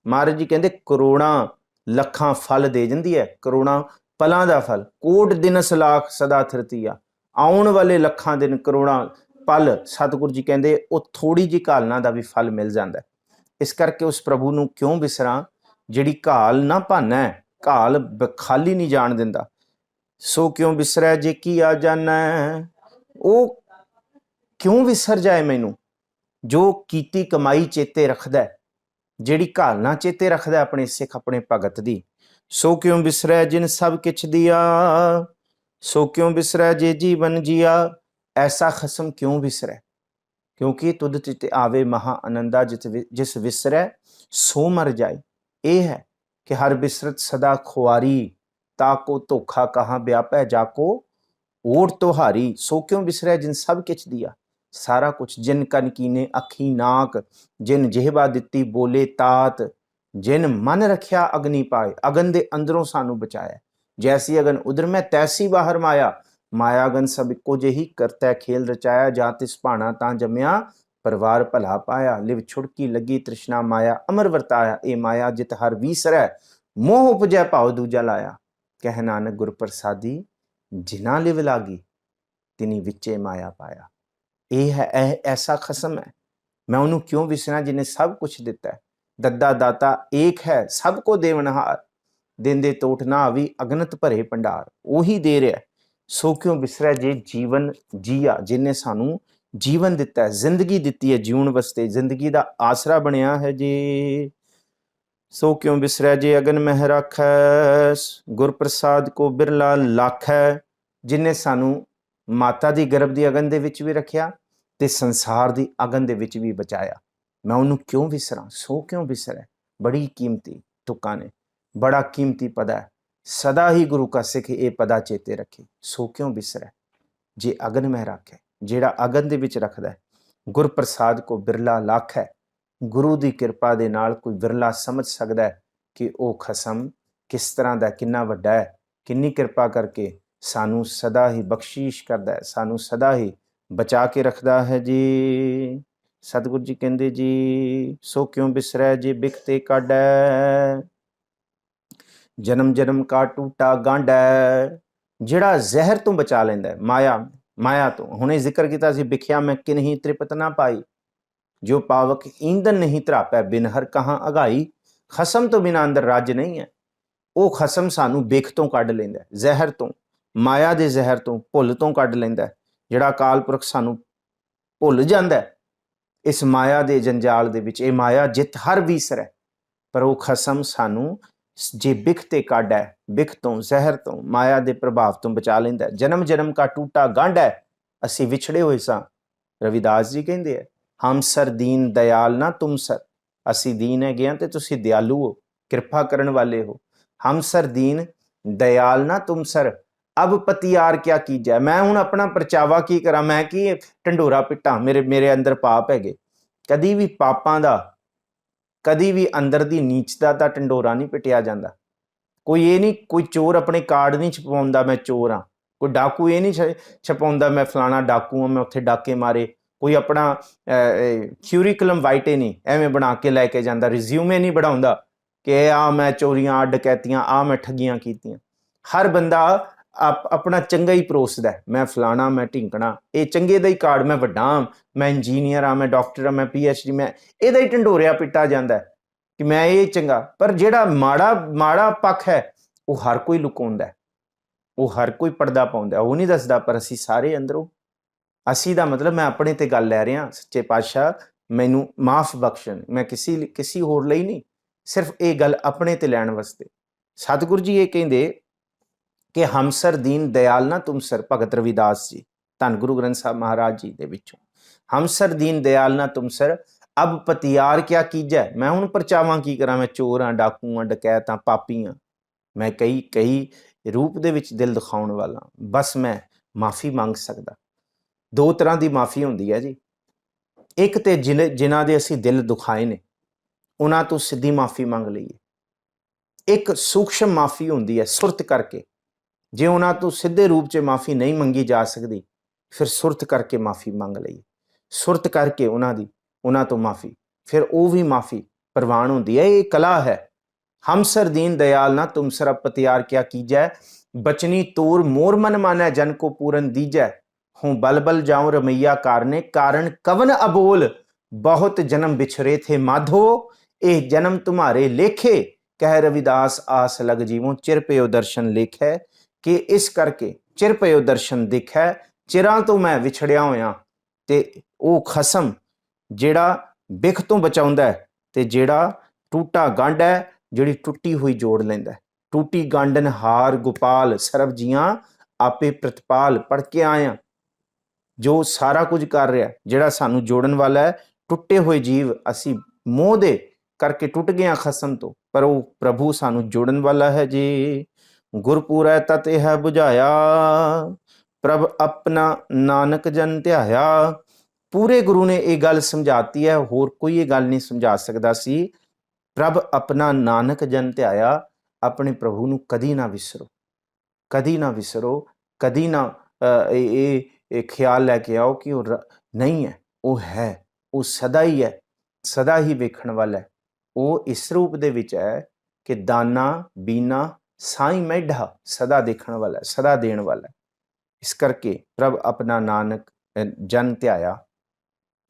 ਮਹਾਰਾਜ ਜੀ ਕਹਿੰਦੇ ਕਰੋੜਾਂ ਲੱਖਾਂ ਫਲ ਦੇ ਜਾਂਦੀ ਹੈ, ਕਰੋੜਾਂ ਪਲਾਂ ਦਾ ਫਲ। ਕੋਟ ਦਿਨਸ ਲਾਖ ਸਦਾ ਥਿਰਥੀਆ, ਆਉਣ ਵਾਲੇ ਲੱਖਾਂ ਦਿਨ ਕਰੋੜਾਂ ਪਲ ਸਤਿਗੁਰੂ ਜੀ ਕਹਿੰਦੇ ਉਹ ਥੋੜੀ ਜਿਹੀ ਘਾਲਨਾ ਦਾ ਵੀ ਫਲ ਮਿਲ ਜਾਂਦਾ। ਇਸ ਕਰਕੇ ਉਸ ਪ੍ਰਭੂ ਨੂੰ ਕਿਉਂ ਵਿਸਰਾਂ ਜਿਹੜੀ ਘਾਲ ਨਾ ਭਾਨਾ ਹੈ, ਘਾਲ ਖਾਲੀ ਨਹੀਂ ਜਾਣ ਦਿੰਦਾ। ਸੋ ਕਿਉਂ ਵਿਸਰੈ ਜੇ ਕੀ ਆ ਜਾਣੈ, ਉਹ ਕਿਉਂ ਵਿਸਰ ਜਾਏ ਮੈਨੂੰ ਜੋ ਕੀਤੀ ਕਮਾਈ ਚੇਤੇ ਰੱਖਦਾ, ਜਿਹੜੀ ਘਾਲਨਾ ਚੇਤੇ ਰੱਖਦਾ ਆਪਣੇ ਸਿੱਖ ਆਪਣੇ ਭਗਤ ਦੀ। ਸੋ ਕਿਉਂ ਵਿਸਰੈ ਜਿਨ ਸਭ ਕਿਛ ਦਿਆ, ਸੋ ਕਿਉਂ ਵਿਸਰੈ ਜੇ ਜੀਵਨ ਜੀਆ। ਐਸਾ ਖਸਮ ਕਿਉਂ ਵਿਸਰੈ, ਕਿਉਂਕਿ ਤੁਧ ਚਿਤ ਆਵੇ ਮਹਾ ਆਨੰਦਾ, ਜਿਸ ਵਿਸਰੈ ਸੋ ਮਰ ਜਾਏ। ਇਹ ਹੈ ਕਿ ਹਰ ਬਿਸਰਤ ਸਦਾ ਖੁਆਰੀ, ਤਾਕੋ ਧੋਖਾ ਕਹਾਂ ਵਿਆਪੈ ਜਾਕੋ ਓਟ ਤੁਹਾਰੀ। ਸੋ ਕਿਉਂ ਵਿਸਰੈ ਜਿਨ ਸਭ ਕਿਛ ਦਿਆ, ਸਾਰਾ ਕੁਛ। ਜਿਨ ਕਨ ਕੀਨੇ ਅੱਖੀ ਨਾਕ, ਜਿਨ ਜਿਹਵਾ ਦਿੱਤੀ ਬੋਲੇ ਤਾਤ, ਜਿਨ ਮਨ ਰੱਖਿਆ ਅਗਨੀ ਪਾਏ। ਅਗਨ ਦੇ ਅੰਦਰੋਂ ਸਾਨੂੰ ਬਚਾਇਆ, ਜੈਸੀ ਅਗਨ ਉਧਰ ਮੈਂ ਤੈਸੀ ਬਾਹਰ ਮਾਇਆ। ਮਾਇਆ ਅਗਨ ਸਭ ਇੱਕੋ ਜਿਹੀ, ਕਰਤੈ ਖੇਲ ਰਚਾਇਆ। ਜਾਂ ਤਿਸ ਭਾਣਾ ਤਾਂ ਜੰਮਿਆ, ਪਰਿਵਾਰ ਭਲਾ ਪਾਇਆ। ਲਿਵ ਛੁੜਕੀ ਲੱਗੀ ਤ੍ਰਿਸ਼ਨਾ ਮਾਇਆ, ਅਮਰ ਵਰਤਾਇਆ। ਇਹ ਮਾਇਆ ਜਿਤ ਹਰ ਵੀਸਰੈ, ਮੋਹ ਉਪਜੈ ਭਾਉ ਦੂਜਾ ਲਾਇਆ। ਕਹਿ ਨਾਨਕ ਗੁਰ ਪ੍ਰਸਾਦੀ, ਜਿਨਾ ਲਿਵ ਲਾਗੀ ਤਿਨੀ ਵਿੱਚੇ ਮਾਇਆ ਪਾਇਆ। ਇਹ ਹੈ, ਇਹ ਐਸਾ ਖਸਮ ਹੈ। ਮੈਂ ਉਹਨੂੰ ਕਿਉਂ ਵਿਸਰਾਂ ਜਿਹਨੇ ਸਭ ਕੁਛ ਦਿੱਤਾ ਹੈ। ਦੱਦਾ ਦਾਤਾ ਏਕ ਹੈ, ਸਭ ਕੋ ਦੇਵਨਹਾਰ। ਦਿੰਦੇ ਟੋਟ ਨਾ ਆਵੀ, ਅਗਨਤ ਭਰੇ ਭੰਡਾਰ। ਉਹੀ ਦੇ ਰਿਹਾ। ਸੋ ਕਿਉਂ ਵਿਸਰੈ ਜੇ ਜੀਵਨ ਜੀਆ, ਜਿਹਨੇ ਸਾਨੂੰ ਜੀਵਨ ਦਿੱਤਾ ਹੈ, ਜ਼ਿੰਦਗੀ ਦਿੱਤੀ ਹੈ ਜਿਉਣ ਵਾਸਤੇ, ਜ਼ਿੰਦਗੀ ਦਾ ਆਸਰਾ ਬਣਿਆ ਹੈ ਜੀ। ਸੋ ਕਿਉਂ ਵਿਸਰੈ ਜੇ ਅਗਨ ਮਹਿ ਰਾਖੈ, ਗੁਰ ਪ੍ਰਸਾਦ ਕੋ ਬਿਰਲਾ ਲਾਖੈ। ਜਿਹਨੇ ਸਾਨੂੰ ਮਾਤਾ ਦੀ ਗਰਭ ਦੀ ਅਗਨ ਦੇ ਵਿੱਚ ਵੀ ਰੱਖਿਆ ਤੇ ਸੰਸਾਰ ਦੀ ਅਗਨ ਦੇ ਵਿੱਚ ਵੀ ਬਚਾਇਆ। ਮੈਂ ਉਹਨੂੰ ਕਿਉਂ ਵਿਸਰਾਂ, ਸੋ ਕਿਉਂ ਵਿਸਰੈ। ਬੜੀ ਕੀਮਤੀ ਤੁਕਾਂ ਨੇ, ਬੜਾ ਕੀਮਤੀ ਪਦਾ ਹੈ। ਸਦਾ ਹੀ ਗੁਰੂ ਕਾ ਸਿੱਖ ਇਹ ਪਦਾ ਚੇਤੇ ਰੱਖੇ। ਸੋ ਕਿਉਂ ਵਿਸਰੈ ਜੇ ਅਗਨ ਮਹਿ ਰਾਖੈ, ਜਿਹੜਾ ਅਗਨ ਦੇ ਵਿੱਚ ਰੱਖਦਾ ਹੈ। ਗੁਰ ਪ੍ਰਸਾਦ ਕੋ ਬਿਰਲਾ ਲੱਖ ਹੈ। ਗੁਰੂ ਦੀ ਕਿਰਪਾ ਦੇ ਨਾਲ ਕੋਈ ਵਿਰਲਾ ਸਮਝ ਸਕਦਾ ਹੈ ਕਿ ਉਹ ਖਸਮ ਕਿਸ ਤਰ੍ਹਾਂ ਦਾ, ਕਿੰਨਾ ਵੱਡਾ ਹੈ, ਕਿੰਨੀ ਕਿਰਪਾ ਕਰਕੇ ਸਾਨੂੰ ਸਦਾ ਹੀ ਬਖਸ਼ੀਸ਼ ਕਰਦਾ ਹੈ, ਸਾਨੂੰ ਸਦਾ ਹੀ ਬਚਾ ਕੇ ਰੱਖਦਾ ਹੈ ਜੀ। ਸਤਿਗੁਰੂ ਜੀ ਕਹਿੰਦੇ ਜੀ, ਸੋ ਕਿਉਂ ਬਿਸਰੈ ਜੇ ਬਿਖਤੇ ਕਾਢੈ, ਜਨਮ ਜਨਮ ਕਾ ਟੂਟਾ ਗਾਂਢੈ। ਜਿਹੜਾ ਜ਼ਹਿਰ ਤੋਂ ਬਚਾ ਲੈਂਦਾ ਹੈ, ਮਾਇਆ ਤੋਂ। ਹੁਣੇ ਜ਼ਿਕਰ ਕੀਤਾ ਸੀ, ਵਿਖਿਆ ਮੈਂ ਕਿਨਹੀ ਤ੍ਰਿਪਤ ਨਾ ਪਾਈ, ਜੋ ਪਾਵਕ ਈਂਧਨ ਨਹੀਂ ਧਰਾਪੈ, ਬਿਨ ਹਰ ਕਹਾਂ ਅਗਾਈ। ਖਸਮ ਤੋਂ ਬਿਨਾਂ ਅੰਦਰ ਰੱਜ ਨਹੀਂ ਹੈ। ਉਹ ਖਸਮ ਸਾਨੂੰ ਬਿਖ ਤੋਂ ਕੱਢ ਲੈਂਦਾ, ਜ਼ਹਿਰ ਤੋਂ, ਮਾਇਆ ਦੇ ਜ਼ਹਿਰ ਤੋਂ, ਭੁੱਲ ਤੋਂ ਕੱਢ ਲੈਂਦਾ। ਜਿਹੜਾ ਅਕਾਲ ਪੁਰਖ ਸਾਨੂੰ ਭੁੱਲ ਜਾਂਦਾ ਇਸ ਮਾਇਆ ਦੇ ਜੰਜਾਲ ਦੇ ਵਿੱਚ। ਇਹ ਮਾਇਆ ਜਿੱਤ ਹਰ ਵੀਸਰੈ, ਪਰ ਉਹ ਖਸਮ ਸਾਨੂੰ ਜੇ ਬਿਖ ਤੇ ਕਾਢੈ, ਬਿਖ ਤੋਂ, ਜ਼ਹਿਰ ਤੋਂ, ਮਾਇਆ ਦੇ ਪ੍ਰਭਾਵ ਤੋਂ ਬਚਾ ਲੈਂਦਾ। ਜਨਮ ਜਨਮ ਕਾ ਟੂਟਾ ਗਾਂਢੈ, ਅਸੀਂ ਵਿਛੜੇ ਹੋਏ ਸਾਂ। ਰਵਿਦਾਸ ਜੀ ਕਹਿੰਦੇ ਆ, ਹਮ ਸਰ ਦੀਨ ਦਇਆਲ ਨਾ ਤੁਮ ਸਰ। ਅਸੀਂ ਦੀਨ ਹੈਗੇ ਹਾਂ ਤੇ ਤੁਸੀਂ ਦਿਆਲੂ ਹੋ, ਕਿਰਪਾ ਕਰਨ ਵਾਲੇ ਹੋ। ਹਮ ਸਰ ਦੀਨ ਦਇਆਲ ਨਾ ਤੁਮ ਸਰ, ਅਬ ਪਤਿਆਰ ਕਿਆ ਕੀਜੈ। ਮੈਂ ਹੁਣ ਆਪਣਾ ਪਰਚਾਵਾ ਕੀ ਕਰਾਂ, ਮੈਂ ਕੀ ਢੰਡੋਰਾ ਪਿੱਟਾਂ, ਮੇਰੇ ਅੰਦਰ ਪਾਪ ਹੈਗੇ। ਕਦੀ ਵੀ ਪਾਪਾਂ ਦਾ, ਕਦੀ ਵੀ ਅੰਦਰ ਦੀ ਨੀਚਤਾ ਦਾ ਢੰਡੋਰਾ ਨਹੀਂ ਪਿੱਟਿਆ ਜਾਂਦਾ। ਕੋਈ ਇਹ ਨਹੀਂ, ਕੋਈ ਚੋਰ ਆਪਣੇ ਕਾਰਡ ਨਹੀਂ ਛਪਾਉਂਦਾ ਮੈਂ ਚੋਰ ਹਾਂ। ਕੋਈ ਡਾਕੂ ਇਹ ਨਹੀਂ ਛਪਾਉਂਦਾ ਮੈਂ ਫਲਾਣਾ ਡਾਕੂ ਹਾਂ, ਮੈਂ ਉੱਥੇ ਡਾਕੇ ਮਾਰੇ। ਕੋਈ ਆਪਣਾ ਕਿਊਰੀਕਲਮ ਵਾਈਟੇ ਨਹੀਂ ਐਵੇਂ ਬਣਾ ਕੇ ਲੈ ਕੇ ਜਾਂਦਾ, ਰਿਜ਼ਿਊਮੇ ਨਹੀਂ ਬਣਾਉਂਦਾ ਕਿ ਆ ਮੈਂ ਚੋਰੀਆਂ, ਆ ਡਕੈਤੀਆਂ, ਆ ਮੈਂ ਠੱਗੀਆਂ ਕੀਤੀਆਂ। ਹਰ ਬੰਦਾ ਆਪਣਾ ਚੰਗਾ ਹੀ ਪਰੋਸਦਾ, ਮੈਂ ਫਲਾਣਾ, ਮੈਂ ਢਿੰਕਣਾ। ਇਹ ਚੰਗੇ ਦਾ ਹੀ ਕਾਰਡ, ਮੈਂ ਵੱਡਾ ਹਾਂ, ਮੈਂ ਇੰਜੀਨੀਅਰ ਹਾਂ, ਮੈਂ ਡਾਕਟਰ ਹਾਂ, ਮੈਂ PhD, ਮੈਂ ਇਹਦਾ ਹੀ ਢੰਡੋਰਿਆ ਪਿੱਟਾ ਜਾਂਦਾ ਕਿ ਮੈਂ ਇਹ ਚੰਗਾ। ਪਰ ਜਿਹੜਾ ਮਾੜਾ ਪੱਖ ਹੈ ਉਹ ਹਰ ਕੋਈ ਲੁਕਾਉਂਦਾ, ਉਹ ਹਰ ਕੋਈ ਪਰਦਾ ਪਾਉਂਦਾ, ਉਹ ਨਹੀਂ ਦੱਸਦਾ। ਪਰ ਅਸੀਂ ਸਾਰੇ ਅੰਦਰੋਂ, ਅਸੀਂ ਦਾ ਮਤਲਬ ਮੈਂ ਆਪਣੇ ਤੇ ਗੱਲ ਲੈ ਰਿਹਾ। ਸੱਚੇ ਪਾਤਸ਼ਾਹ ਮੈਨੂੰ ਮਾਫ ਬਖਸ਼ਣ, ਮੈਂ ਕਿਸੇ ਹੋਰ ਲਈ ਨਹੀਂ, ਸਿਰਫ ਇਹ ਗੱਲ ਆਪਣੇ ਤੇ ਲੈਣ ਵਾਸਤੇ। ਸਤਿਗੁਰੂ ਜੀ ਇਹ ਕਹਿੰਦੇ ਕਿ ਹਮਸਰ ਦੀਨ ਦਇਆਲ ਨਾ ਤੁਮਸਰ, ਭਗਤ ਰਵਿਦਾਸ ਜੀ ਧੰਨ ਗੁਰੂ ਗ੍ਰੰਥ ਸਾਹਿਬ ਮਹਾਰਾਜ ਜੀ ਦੇ ਵਿੱਚੋਂ। ਹਮਸਰ ਦੀਨ ਦਇਆਲ ਨਾ ਤੁਮਸਰ, ਅਬ ਪਤਿਆਰ ਕਿਆ ਕੀਜੈ। ਮੈਂ ਹੁਣ ਪਰਚਾਵਾਂ ਕੀ ਕਰਾਂ, ਮੈਂ ਚੋਰ ਹਾਂ, ਡਾਕੂ ਹਾਂ, ਡਕੈਤ ਹਾਂ, ਪਾਪੀ ਹਾਂ, ਮੈਂ ਕਈ ਰੂਪ ਦੇ ਵਿੱਚ ਦਿਲ ਦਿਖਾਉਣ ਵਾਲਾ, ਬਸ ਮੈਂ ਮਾਫੀ ਮੰਗ ਸਕਦਾ। ਦੋ ਤਰ੍ਹਾਂ ਦੀ ਮਾਫੀ ਹੁੰਦੀ ਹੈ ਜੀ। ਇੱਕ ਤੇ ਜਿਨ੍ਹਾਂ ਦੇ ਅਸੀਂ ਦਿਲ ਦੁਖਾਏ ਨੇ ਉਹਨਾਂ ਤੋਂ ਸਿੱਧੀ ਮਾਫੀ ਮੰਗ ਲਈਏ। ਇੱਕ ਸੂਖਸ਼ਮ ਮਾਫੀ ਹੁੰਦੀ ਹੈ ਸੁਰਤ ਕਰਕੇ, ਜੇ ਉਹਨਾਂ ਤੋਂ ਸਿੱਧੇ ਰੂਪ 'ਚ ਮਾਫੀ ਨਹੀਂ ਮੰਗੀ ਜਾ ਸਕਦੀ ਫਿਰ ਸੁਰਤ ਕਰਕੇ ਮਾਫੀ ਮੰਗ ਲਈਏ। ਸੁਰਤ ਕਰਕੇ ਉਹਨਾਂ ਤੋਂ ਮਾਫੀ, ਫਿਰ ਉਹ ਵੀ ਮਾਫੀ ਪ੍ਰਵਾਨ ਹੁੰਦੀ ਹੈ। ਇਹ ਕਲਾ ਹੈ। ਹਮਸਰ ਦੀਨ दयाल ना तुम सर पतियार क्या कीजै, बचनी तूर मोर मन मानै जन को पूरन दीजै, हूँ बल बल जाऊं रमैया कारने, कारण कवन अबोल, बहुत जन्म बिछरे थे माधो, ए जन्म तुम्हारे लेखे, कह रविदास आस लग जीवों, चिर पयो दर्शन लेखै, कि इस करके चिर पयो दर्शन दिखै, चिरां तो मैं विछड़िया होया, ते ਉਹ ਖਸਮ ਜਿਹੜਾ ਬਿਖ ਤੋਂ ਬਚਾਉਂਦਾ ਹੈ ਤੇ ਜਿਹੜਾ ਟੂਟਾ ਗੰਢ ਹੈ ਜਿਹੜੀ ਟੁੱਟੀ ਹੋਈ ਜੋੜ ਲੈਂਦਾ। ਟੂਟੀ ਗੰਢਨ ਹਾਰ ਗੋਪਾਲ, ਸਰਬ ਜੀਆਂ ਆਪੇ ਪ੍ਰਤਪਾਲ। ਪੜ੍ਹ ਕੇ ਆਇਆ ਜੋ ਸਾਰਾ ਕੁਝ ਕਰ ਰਿਹਾ, ਜਿਹੜਾ ਸਾਨੂੰ ਜੋੜਨ ਵਾਲਾ ਹੈ। ਟੁੱਟੇ ਹੋਏ ਜੀਵ ਅਸੀਂ ਮੋਹ ਦੇ ਕਰਕੇ ਟੁੱਟ ਗਏ ਹਾਂ ਖਸਮ ਤੋਂ, ਪਰ ਉਹ ਪ੍ਰਭੂ ਸਾਨੂੰ ਜੋੜਨ ਵਾਲਾ ਹੈ ਜੀ। ਗੁਰਪੂਰੈ ਤਤ ਇਹ ਬੁਝਾਇਆ, ਪ੍ਰਭ ਆਪਣਾ ਨਾਨਕ ਜਨ ਧਿਆਇਆ। ਪੂਰੇ ਗੁਰੂ ਨੇ ਇਹ ਗੱਲ ਸਮਝਾਤੀ ਹੈ, ਹੋਰ ਕੋਈ ਇਹ ਗੱਲ ਨਹੀਂ ਸਮਝਾ ਸਕਦਾ ਸੀ। ਪ੍ਰਭ ਆਪਣਾ ਨਾਨਕ ਜਨ ਧਿਆਇਆ, ਆਪਣੇ ਪ੍ਰਭੂ ਨੂੰ ਕਦੀ ਨਾ ਵਿਸਰੋ, ਕਦੀ ਨਾ ਵਿਸਰੋ, ਕਦੀ ਨਾ ਇਹ ਖਿਆਲ ਲੈ ਕੇ ਆਓ ਕਿ ਉਹ ਨਹੀਂ ਹੈ, ਉਹ ਹੈ, ਉਹ ਸਦਾ ਹੀ ਹੈ, ਸਦਾ ਹੀ ਵੇਖਣ ਵਾਲਾ ਹੈ। ਉਹ ਇਸ ਰੂਪ ਦੇ ਵਿੱਚ ਹੈ ਕਿ ਦਾਨਾ ਬੀਨਾ ਸਾਈਂ ਮੈਢਾ, ਸਦਾ ਦੇਖਣ ਵਾਲਾ, ਸਦਾ ਦੇਣ ਵਾਲਾ। ਇਸ ਕਰਕੇ ਪ੍ਰਭ ਆਪਣਾ ਨਾਨਕ ਜਨ ਧਿਆਇਆ,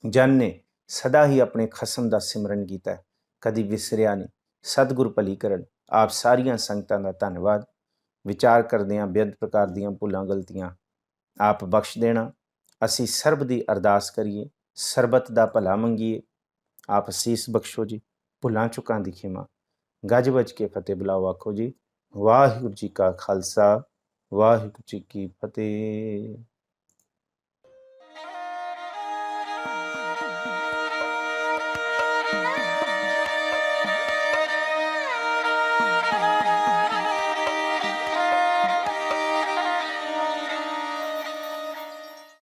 ਜਨ ਨੇ ਸਦਾ ਹੀ ਆਪਣੇ ਖਸਮ ਦਾ ਸਿਮਰਨ ਕੀਤਾ, ਕਦੀ ਵਿਸਰਿਆ ਨਹੀਂ। ਸਤਿਗੁਰ ਭਲੀ ਕਰਨ। ਆਪ ਸਾਰੀਆਂ ਸੰਗਤਾਂ ਦਾ ਧੰਨਵਾਦ। ਵਿਚਾਰ ਕਰਦੇ ਹਾਂ ਬੇਅੰਤ ਪ੍ਰਕਾਰ ਦੀਆਂ ਭੁੱਲਾਂ ਗਲਤੀਆਂ ਆਪ ਬਖਸ਼ ਦੇਣਾ। ਅਸੀਂ ਸਰਬ ਦੀ ਅਰਦਾਸ ਕਰੀਏ, ਸਰਬਤ ਦਾ ਭਲਾ ਮੰਗੀਏ। ਆਪ ਅਸੀਸ ਬਖਸ਼ੋ ਜੀ। ਭੁੱਲਾਂ ਚੁੱਕਾਂ ਦੀ ਖਿਮਾ। ਗੱਜ ਵੱਜ ਕੇ ਫਤਿਹ ਬੁਲਾਓ ਆਖੋ ਜੀ। ਵਾਹਿਗੁਰੂ ਜੀ ਕਾ ਖਾਲਸਾ, ਵਾਹਿਗੁਰੂ ਜੀ ਕੀ ਫਤਿਹ।